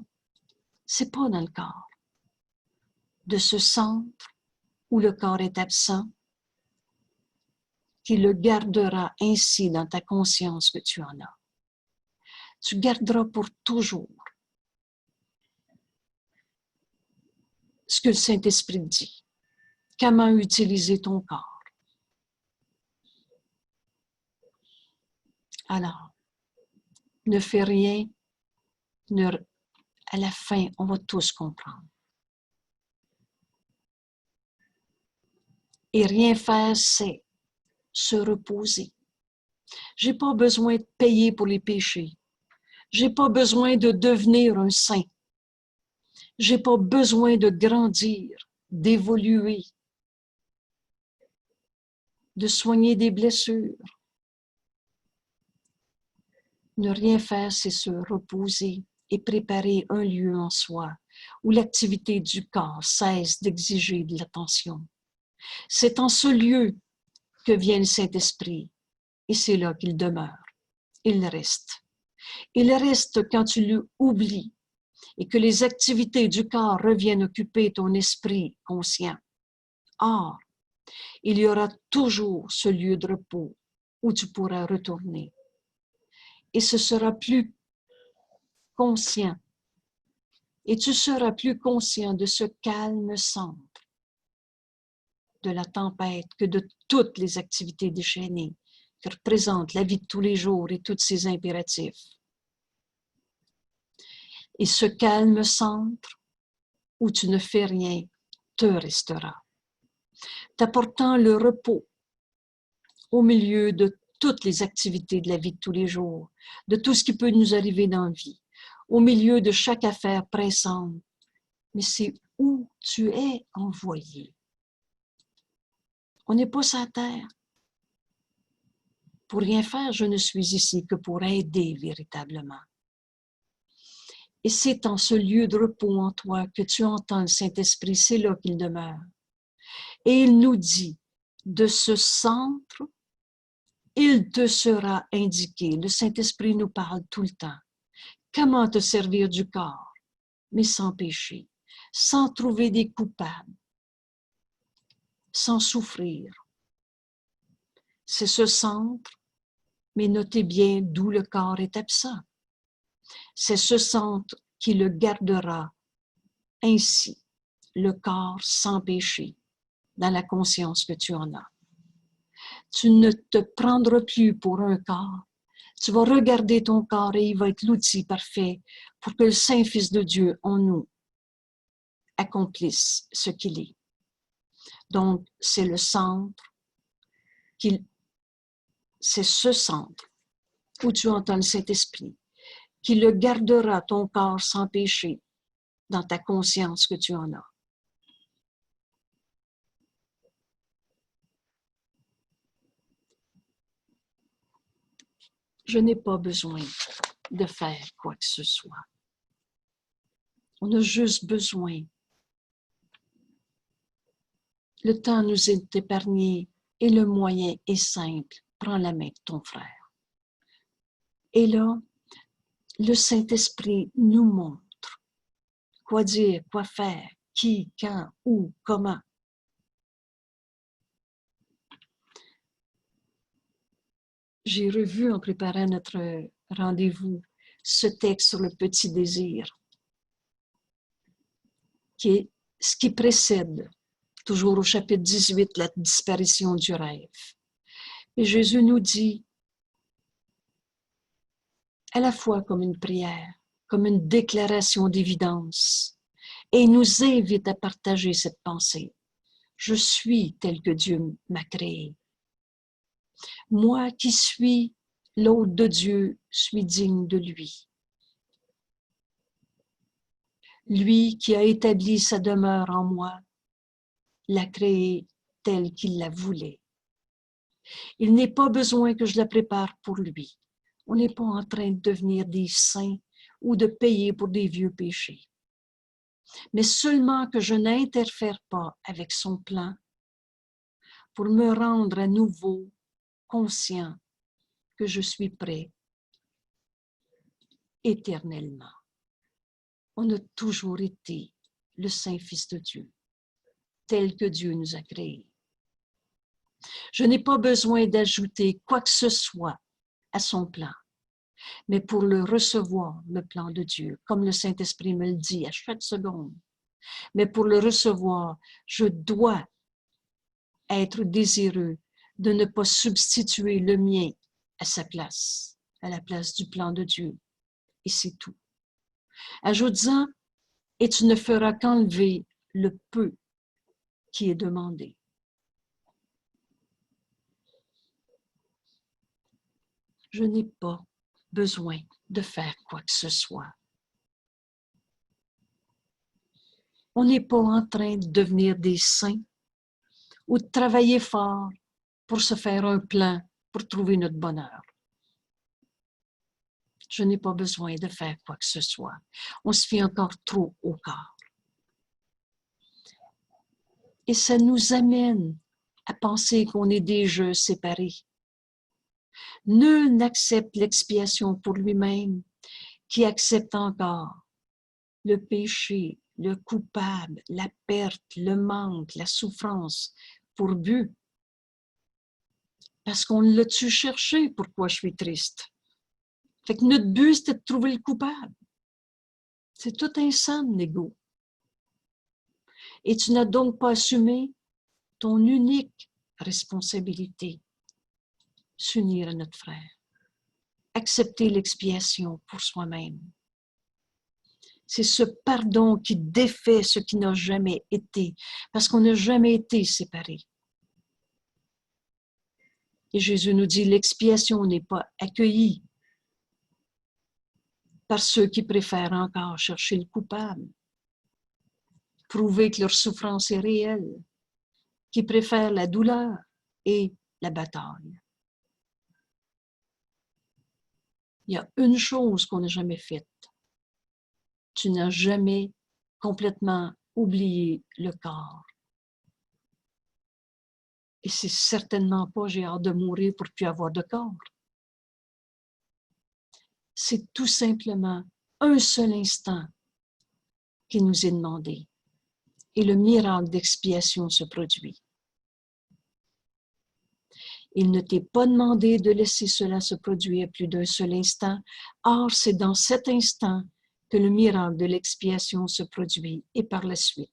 C'est pas dans le corps. De ce centre où le corps est absent, qui le gardera ainsi dans ta conscience que tu en as. Tu garderas pour toujours ce que le Saint-Esprit dit. Comment utiliser ton corps. Alors, ne fais rien, à la fin, on va tous comprendre. Et rien faire, c'est se reposer. J'ai pas besoin de payer pour les péchés. J'ai pas besoin de devenir un saint. J'ai pas besoin de grandir, d'évoluer, de soigner des blessures. Ne rien faire, c'est se reposer et préparer un lieu en soi où l'activité du corps cesse d'exiger de l'attention. C'est en ce lieu que vient le Saint-Esprit et c'est là qu'il demeure. Il reste. Il reste quand tu l'oublies et que les activités du corps reviennent occuper ton esprit conscient. Or, il y aura toujours ce lieu de repos où tu pourras retourner. Et ce sera plus conscient. Et tu seras plus conscient de ce calme centre de la tempête que de toutes les activités déchaînées que représente la vie de tous les jours et tous ses impératifs. Et ce calme centre où tu ne fais rien te restera, t'apportant le repos au milieu de toutes les activités de la vie de tous les jours, de tout ce qui peut nous arriver dans la vie, au milieu de chaque affaire pressante. Mais c'est où tu es envoyé. On n'est pas sur la terre pour rien faire, je ne suis ici que pour aider véritablement. Et c'est en ce lieu de repos en toi que tu entends le Saint-Esprit, c'est là qu'il demeure. Et il nous dit, de ce centre, il te sera indiqué. Le Saint-Esprit nous parle tout le temps. Comment te servir du corps, mais sans péché, sans trouver des coupables, sans souffrir. C'est ce centre, mais notez bien d'où le corps est absent. C'est ce centre qui le gardera ainsi, le corps sans péché, dans la conscience que tu en as. Tu ne te prendras plus pour un corps. Tu vas regarder ton corps et il va être l'outil parfait pour que le Saint-Fils de Dieu en nous accomplisse ce qu'il est. Donc, c'est le centre, c'est ce centre où tu entends le Saint-Esprit, qui le gardera ton corps sans péché dans ta conscience que tu en as. Je n'ai pas besoin de faire quoi que ce soit. On a juste besoin. Le temps nous est épargné et le moyen est simple. Prends la main de ton frère. Et là, le Saint-Esprit nous montre quoi dire, quoi faire, qui, quand, où, comment. J'ai revu en préparant notre rendez-vous ce texte sur le petit désir, qui est ce qui précède, toujours au chapitre 18, la disparition du rêve. Et Jésus nous dit, à la fois comme une prière, comme une déclaration d'évidence, et il nous invite à partager cette pensée. Je suis tel que Dieu m'a créé. Moi qui suis l'hôte de Dieu, suis digne de lui. Lui qui a établi sa demeure en moi, l'a créée telle qu'il la voulait. Il n'est pas besoin que je la prépare pour lui. On n'est pas en train de devenir des saints ou de payer pour des vieux péchés. Mais seulement que je n'interfère pas avec son plan pour me rendre à nouveau conscient que je suis prêt éternellement. On a toujours été le Saint-Fils de Dieu, tel que Dieu nous a créés. Je n'ai pas besoin d'ajouter quoi que ce soit à son plan, mais pour le recevoir, le plan de Dieu, comme le Saint-Esprit me le dit à chaque seconde. Mais pour le recevoir, je dois être désireux de ne pas substituer le mien à sa place, à la place du plan de Dieu. Et c'est tout. Ajoute-en, et tu ne feras qu'enlever le peu qui est demandé. Je n'ai pas besoin de faire quoi que ce soit. On n'est pas en train de devenir des saints ou de travailler fort pour se faire un plan pour trouver notre bonheur. Je n'ai pas besoin de faire quoi que ce soit. On se fie encore trop au corps. Et ça nous amène à penser qu'on est des jeux séparés. Nul n'accepte l'expiation pour lui-même qui accepte encore le péché, le coupable, la perte, le manque, la souffrance pour but. Parce qu'on l'a-tu cherché, pourquoi je suis triste? Fait que notre but, c'était de trouver le coupable. C'est tout un sang, l'ego. Et tu n'as donc pas assumé ton unique responsabilité, s'unir à notre frère, accepter l'expiation pour soi-même. C'est ce pardon qui défait ce qui n'a jamais été, parce qu'on n'a jamais été séparés. Et Jésus nous dit, l'expiation n'est pas accueillie par ceux qui préfèrent encore chercher le coupable, prouver que leur souffrance est réelle, qui préfèrent la douleur et la bataille. Il y a une chose qu'on n'a jamais faite. Tu n'as jamais complètement oublié le corps. Et c'est certainement pas j'ai hâte de mourir pour plus avoir de corps. C'est tout simplement un seul instant qui nous est demandé. Et le miracle d'expiation se produit. Il ne t'est pas demandé de laisser cela se produire plus d'un seul instant. Or, c'est dans cet instant que le miracle de l'expiation se produit et par la suite.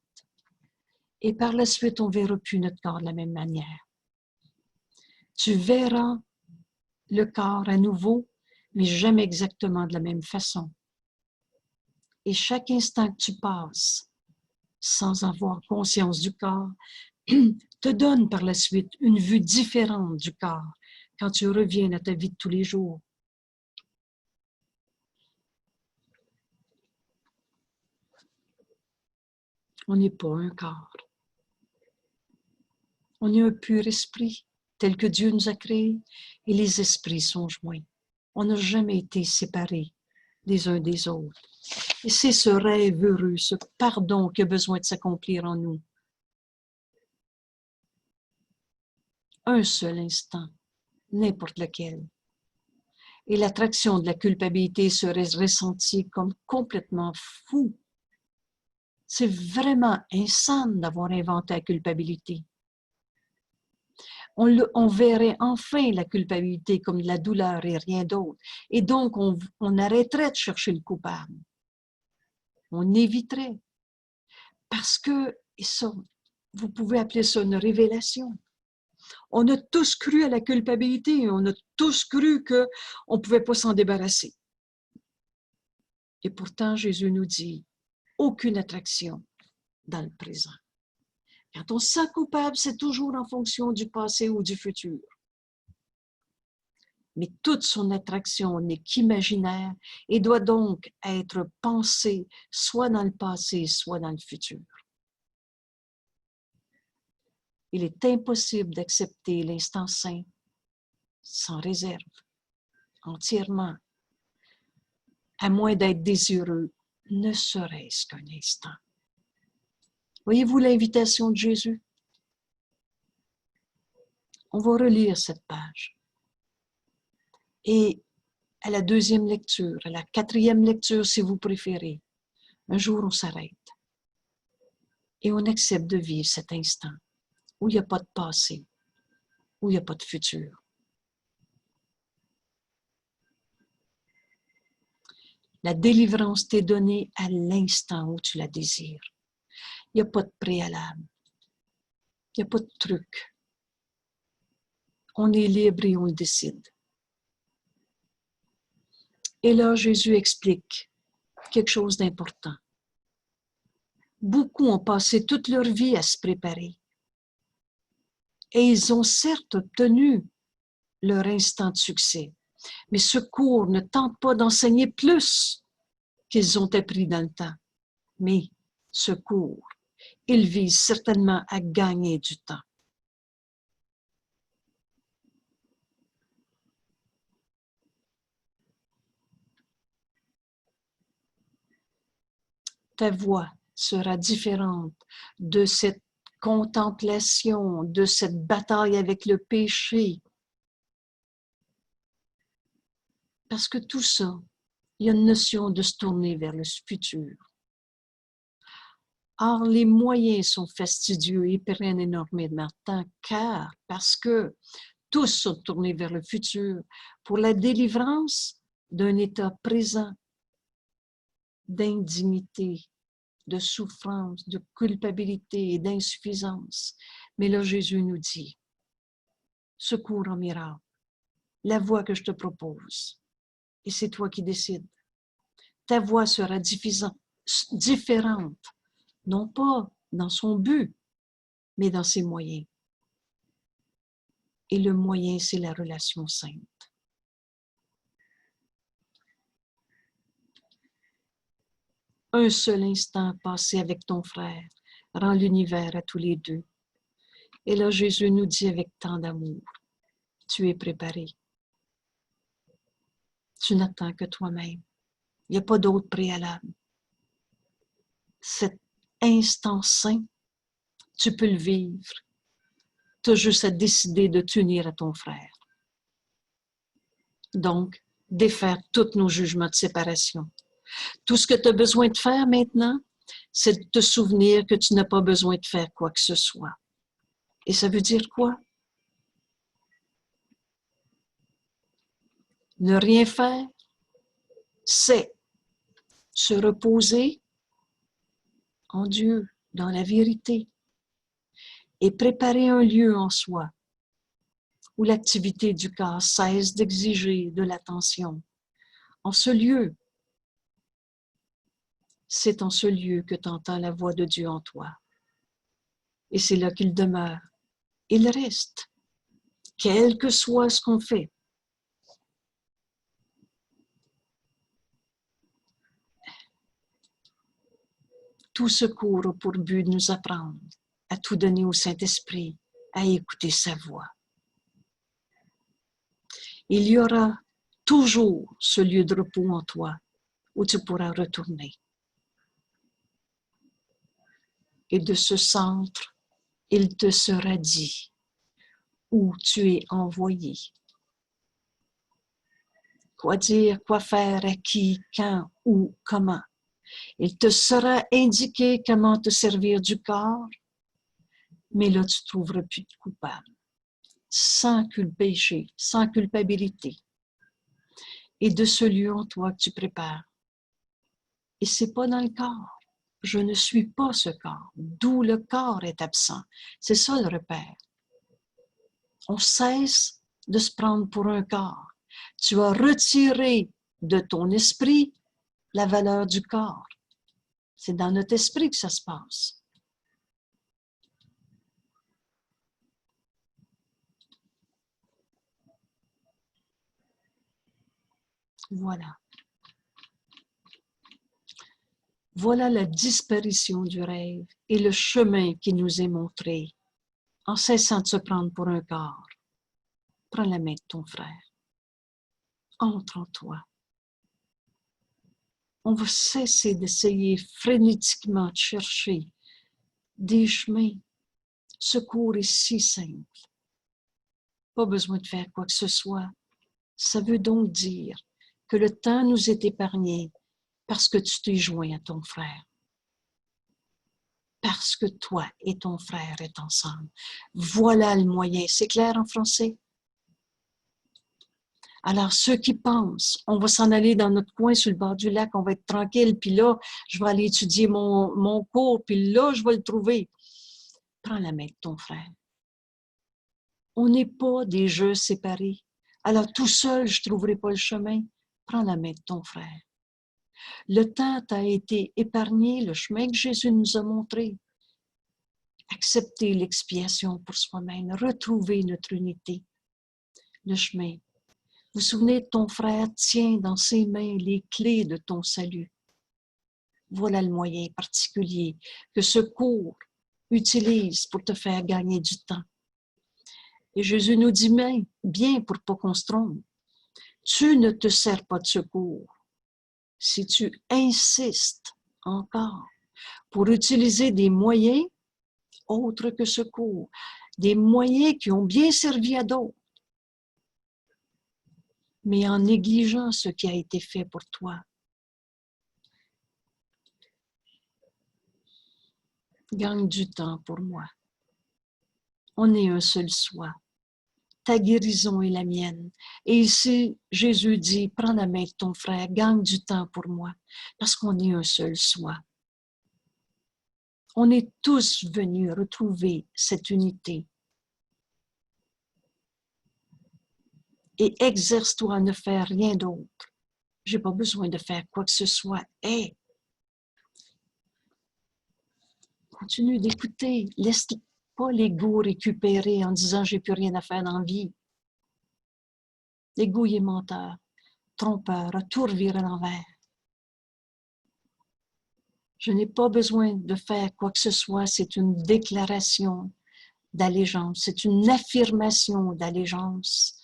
Et par la suite, on ne verra plus notre corps de la même manière. Tu verras le corps à nouveau, mais jamais exactement de la même façon. Et chaque instant que tu passes sans avoir conscience du corps te donne par la suite une vue différente du corps quand tu reviens à ta vie de tous les jours. On n'est pas un corps. On est un pur esprit, tel que Dieu nous a créés, et les esprits sont joints. On n'a jamais été séparés les uns des autres. Et c'est ce rêve heureux, ce pardon qui a besoin de s'accomplir en nous. Un seul instant, n'importe lequel. Et l'attraction de la culpabilité serait ressentie comme complètement fou. C'est vraiment insane d'avoir inventé la culpabilité. On verrait enfin la culpabilité comme de la douleur et rien d'autre. Et donc, on arrêterait de chercher le coupable. On éviterait. Parce que, et ça, vous pouvez appeler ça une révélation. On a tous cru à la culpabilité, on a tous cru qu'on ne pouvait pas s'en débarrasser. Et pourtant, Jésus nous dit, aucune attraction dans le présent. Quand on se sent coupable, c'est toujours en fonction du passé ou du futur. Mais toute son attraction n'est qu'imaginaire et doit donc être pensée soit dans le passé, soit dans le futur. Il est impossible d'accepter l'instant saint sans réserve, entièrement, à moins d'être désireux, ne serait-ce qu'un instant. Voyez-vous l'invitation de Jésus? On va relire cette page. Et à la deuxième lecture, à la quatrième lecture, si vous préférez, un jour on s'arrête et on accepte de vivre cet instant où il n'y a pas de passé, où il n'y a pas de futur. La délivrance t'est donnée à l'instant où tu la désires. Il n'y a pas de préalable. Il n'y a pas de truc. On est libre et on le décide. Et là, Jésus explique quelque chose d'important. Beaucoup ont passé toute leur vie à se préparer. Et ils ont certes obtenu leur instant de succès. Mais ce cours ne tente pas d'enseigner plus qu'ils ont appris dans le temps. Mais ce cours, il vise certainement à gagner du temps. Ta voix sera différente de cette contemplation, de cette bataille avec le péché. Parce que tout ça, il y a une notion de se tourner vers le futur. Or, les moyens sont fastidieux et prennent énormément de temps, parce que tous sont tournés vers le futur pour la délivrance d'un état présent d'indignité, de souffrance, de culpabilité et d'insuffisance. Mais là, Jésus nous dit, secours en miracle, la voie que je te propose, et c'est toi qui décides. Ta voie sera différente, non pas dans son but, mais dans ses moyens. Et le moyen, c'est la relation sainte. Un seul instant passé avec ton frère rend l'univers à tous les deux. Et là, Jésus nous dit avec tant d'amour, tu es préparé. Tu n'attends que toi-même. Il n'y a pas d'autre préalable. Cet instant saint, tu peux le vivre. Tu as juste à décider de t'unir à ton frère. Donc, défaire tous nos jugements de séparation. Tout ce que tu as besoin de faire maintenant, c'est de te souvenir que tu n'as pas besoin de faire quoi que ce soit. Et ça veut dire quoi? Ne rien faire, c'est se reposer en Dieu, dans la vérité, et préparer un lieu en soi où l'activité du corps cesse d'exiger de l'attention. En ce lieu, c'est en ce lieu que tu entends la voix de Dieu en toi. Et c'est là qu'il demeure. Il reste, quel que soit ce qu'on fait. Tout ce cours a pour but de nous apprendre à tout donner au Saint-Esprit, à écouter sa voix. Il y aura toujours ce lieu de repos en toi où tu pourras retourner. Et de ce centre, il te sera dit où tu es envoyé. Quoi dire, quoi faire, à qui, quand, où, comment. Il te sera indiqué comment te servir du corps, mais là, tu ne trouveras plus de coupable, sans péché, sans culpabilité. Et de ce lieu en toi que tu prépares. Et c'est pas dans le corps. Je ne suis pas ce corps, d'où le corps est absent. C'est ça le repère. On cesse de se prendre pour un corps. Tu as retiré de ton esprit la valeur du corps. C'est dans notre esprit que ça se passe. Voilà. Voilà la disparition du rêve et le chemin qui nous est montré en cessant de se prendre pour un corps. Prends la main de ton frère. Entre en toi. On va cesser d'essayer frénétiquement de chercher des chemins. Ce cours est si simple. Pas besoin de faire quoi que ce soit. Ça veut donc dire que le temps nous est épargné parce que tu t'es joint à ton frère. Parce que toi et ton frère êtes ensemble. Voilà le moyen. C'est clair en français? Alors, ceux qui pensent, on va s'en aller dans notre coin sur le bord du lac, on va être tranquille, puis là, je vais aller étudier mon cours, puis là, je vais le trouver. Prends la main de ton frère. On n'est pas des jeux séparés. Alors, tout seul, je ne trouverai pas le chemin. Prends la main de ton frère. Le temps t'a été épargné, le chemin que Jésus nous a montré. Accepter l'expiation pour soi-même, retrouver notre unité. Le chemin. Vous vous souvenez, ton frère tient dans ses mains les clés de ton salut. Voilà le moyen particulier que ce cours utilise pour te faire gagner du temps. Et Jésus nous dit bien pour pas qu'on se trompe, tu ne te sers pas de ce cours si tu insistes encore pour utiliser des moyens autres que ce cours, des moyens qui ont bien servi à d'autres, mais en négligeant ce qui a été fait pour toi. Gagne du temps pour moi. On est un seul soi. Ta guérison est la mienne. Et ici, Jésus dit, prends la main de ton frère, gagne du temps pour moi, parce qu'on est un seul soi. On est tous venus retrouver cette unité. Et exerce-toi à ne faire rien d'autre. J'ai pas besoin de faire quoi que ce soit. Hey! Continue d'écouter. Laisse pas l'ego récupérer en disant j'ai plus rien à faire dans la vie. L'ego, il est menteur, trompeur, a tout reviré à l'envers. Je n'ai pas besoin de faire quoi que ce soit. C'est une déclaration d'allégeance. C'est une affirmation d'allégeance.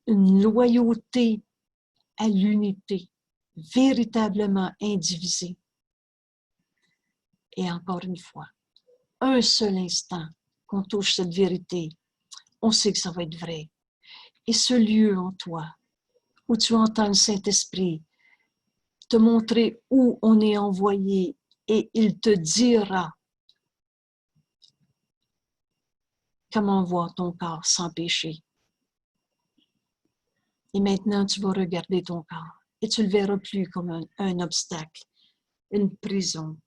Une loyauté à l'unité, véritablement indivisée. Et encore une fois, un seul instant qu'on touche cette vérité, on sait que ça va être vrai. Et ce lieu en toi, où tu entends le Saint-Esprit te montrer où on est envoyé, et il te dira comment voir ton corps sans péché. Et maintenant, tu vas regarder ton corps et tu ne le verras plus comme un obstacle, une prison.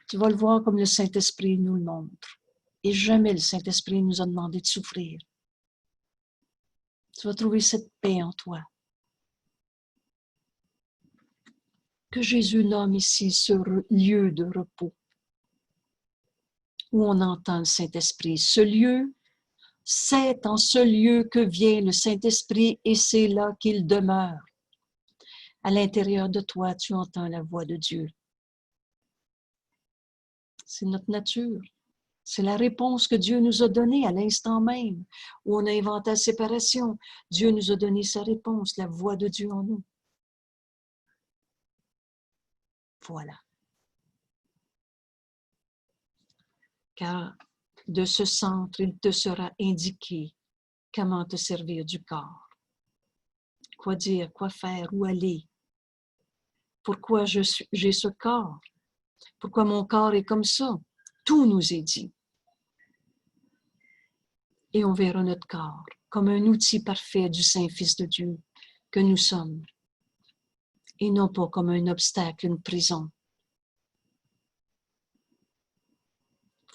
Tu vas le voir comme le Saint-Esprit nous le montre. Et jamais le Saint-Esprit nous a demandé de souffrir. Tu vas trouver cette paix en toi. Que Jésus nomme ici ce lieu de repos où on entend le Saint-Esprit. Ce lieu, c'est en ce lieu que vient le Saint-Esprit et c'est là qu'il demeure. À l'intérieur de toi, tu entends la voix de Dieu. C'est notre nature. C'est la réponse que Dieu nous a donnée à l'instant même où on a inventé la séparation. Dieu nous a donné sa réponse, la voix de Dieu en nous. Voilà. Car de ce centre, il te sera indiqué comment te servir du corps. quoi dire, quoi faire, où aller. Pourquoi j'ai ce corps? Pourquoi mon corps est comme ça? Tout nous est dit. Et on verra notre corps comme un outil parfait du Saint-Fils de Dieu que nous sommes, et non pas comme un obstacle, une prison.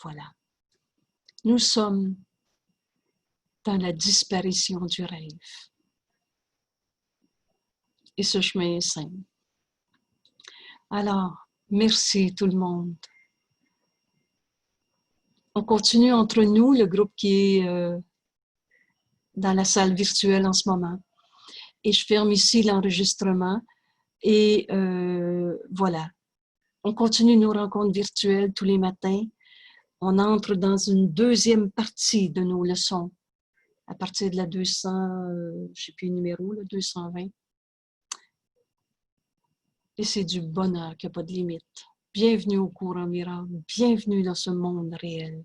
Voilà. Nous sommes dans la disparition du rêve. Et ce chemin est simple. Alors, merci tout le monde. On continue entre nous, le groupe qui est dans la salle virtuelle en ce moment. Et je ferme ici l'enregistrement. Et voilà. On continue nos rencontres virtuelles tous les matins. On entre dans une deuxième partie de nos leçons à partir de la 200, je ne sais plus le numéro, là, 220. Et c'est du bonheur qui n'a pas de limite. Bienvenue au courant miracle, bienvenue dans ce monde réel.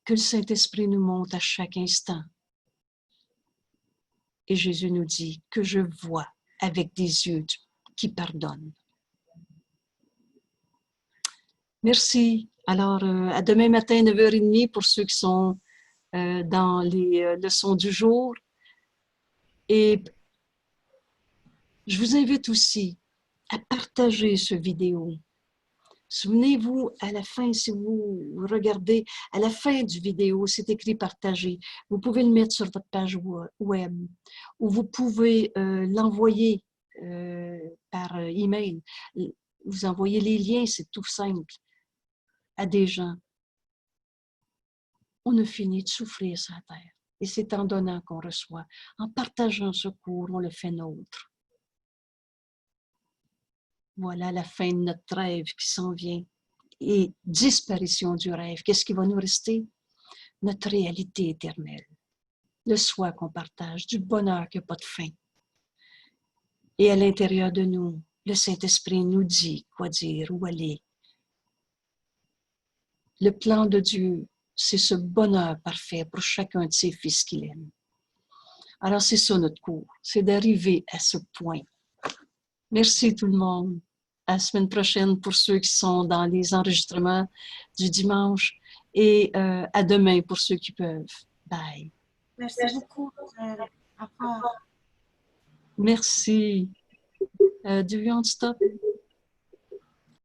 Que le Saint-Esprit nous montre à chaque instant. Et Jésus nous dit que je vois avec des yeux qui pardonnent. Merci. Alors, à demain matin, 9h30 pour ceux qui sont dans les leçons du jour. Et je vous invite aussi à partager ce vidéo. Souvenez-vous, à la fin, si vous regardez, à la fin du vidéo, c'est écrit « Partager ». Vous pouvez le mettre sur votre page web ou vous pouvez l'envoyer par email. Vous envoyez les liens, c'est tout simple, à des gens. On a fini de souffrir sur la terre. Et c'est en donnant qu'on reçoit. En partageant ce cours, on le fait nôtre. Voilà la fin de notre rêve qui s'en vient. Et disparition du rêve. Qu'est-ce qui va nous rester? Notre réalité éternelle. Le soi qu'on partage, du bonheur qui n'a pas de fin. Et à l'intérieur de nous, le Saint-Esprit nous dit quoi dire, où aller. Le plan de Dieu, c'est ce bonheur parfait pour chacun de ses fils qu'il aime. Alors c'est ça notre cours, c'est d'arriver à ce point. Merci tout le monde. À la semaine prochaine pour ceux qui sont dans les enregistrements du dimanche et à demain pour ceux qui peuvent. Bye. Merci beaucoup. Au revoir. Merci. Do you want to stop?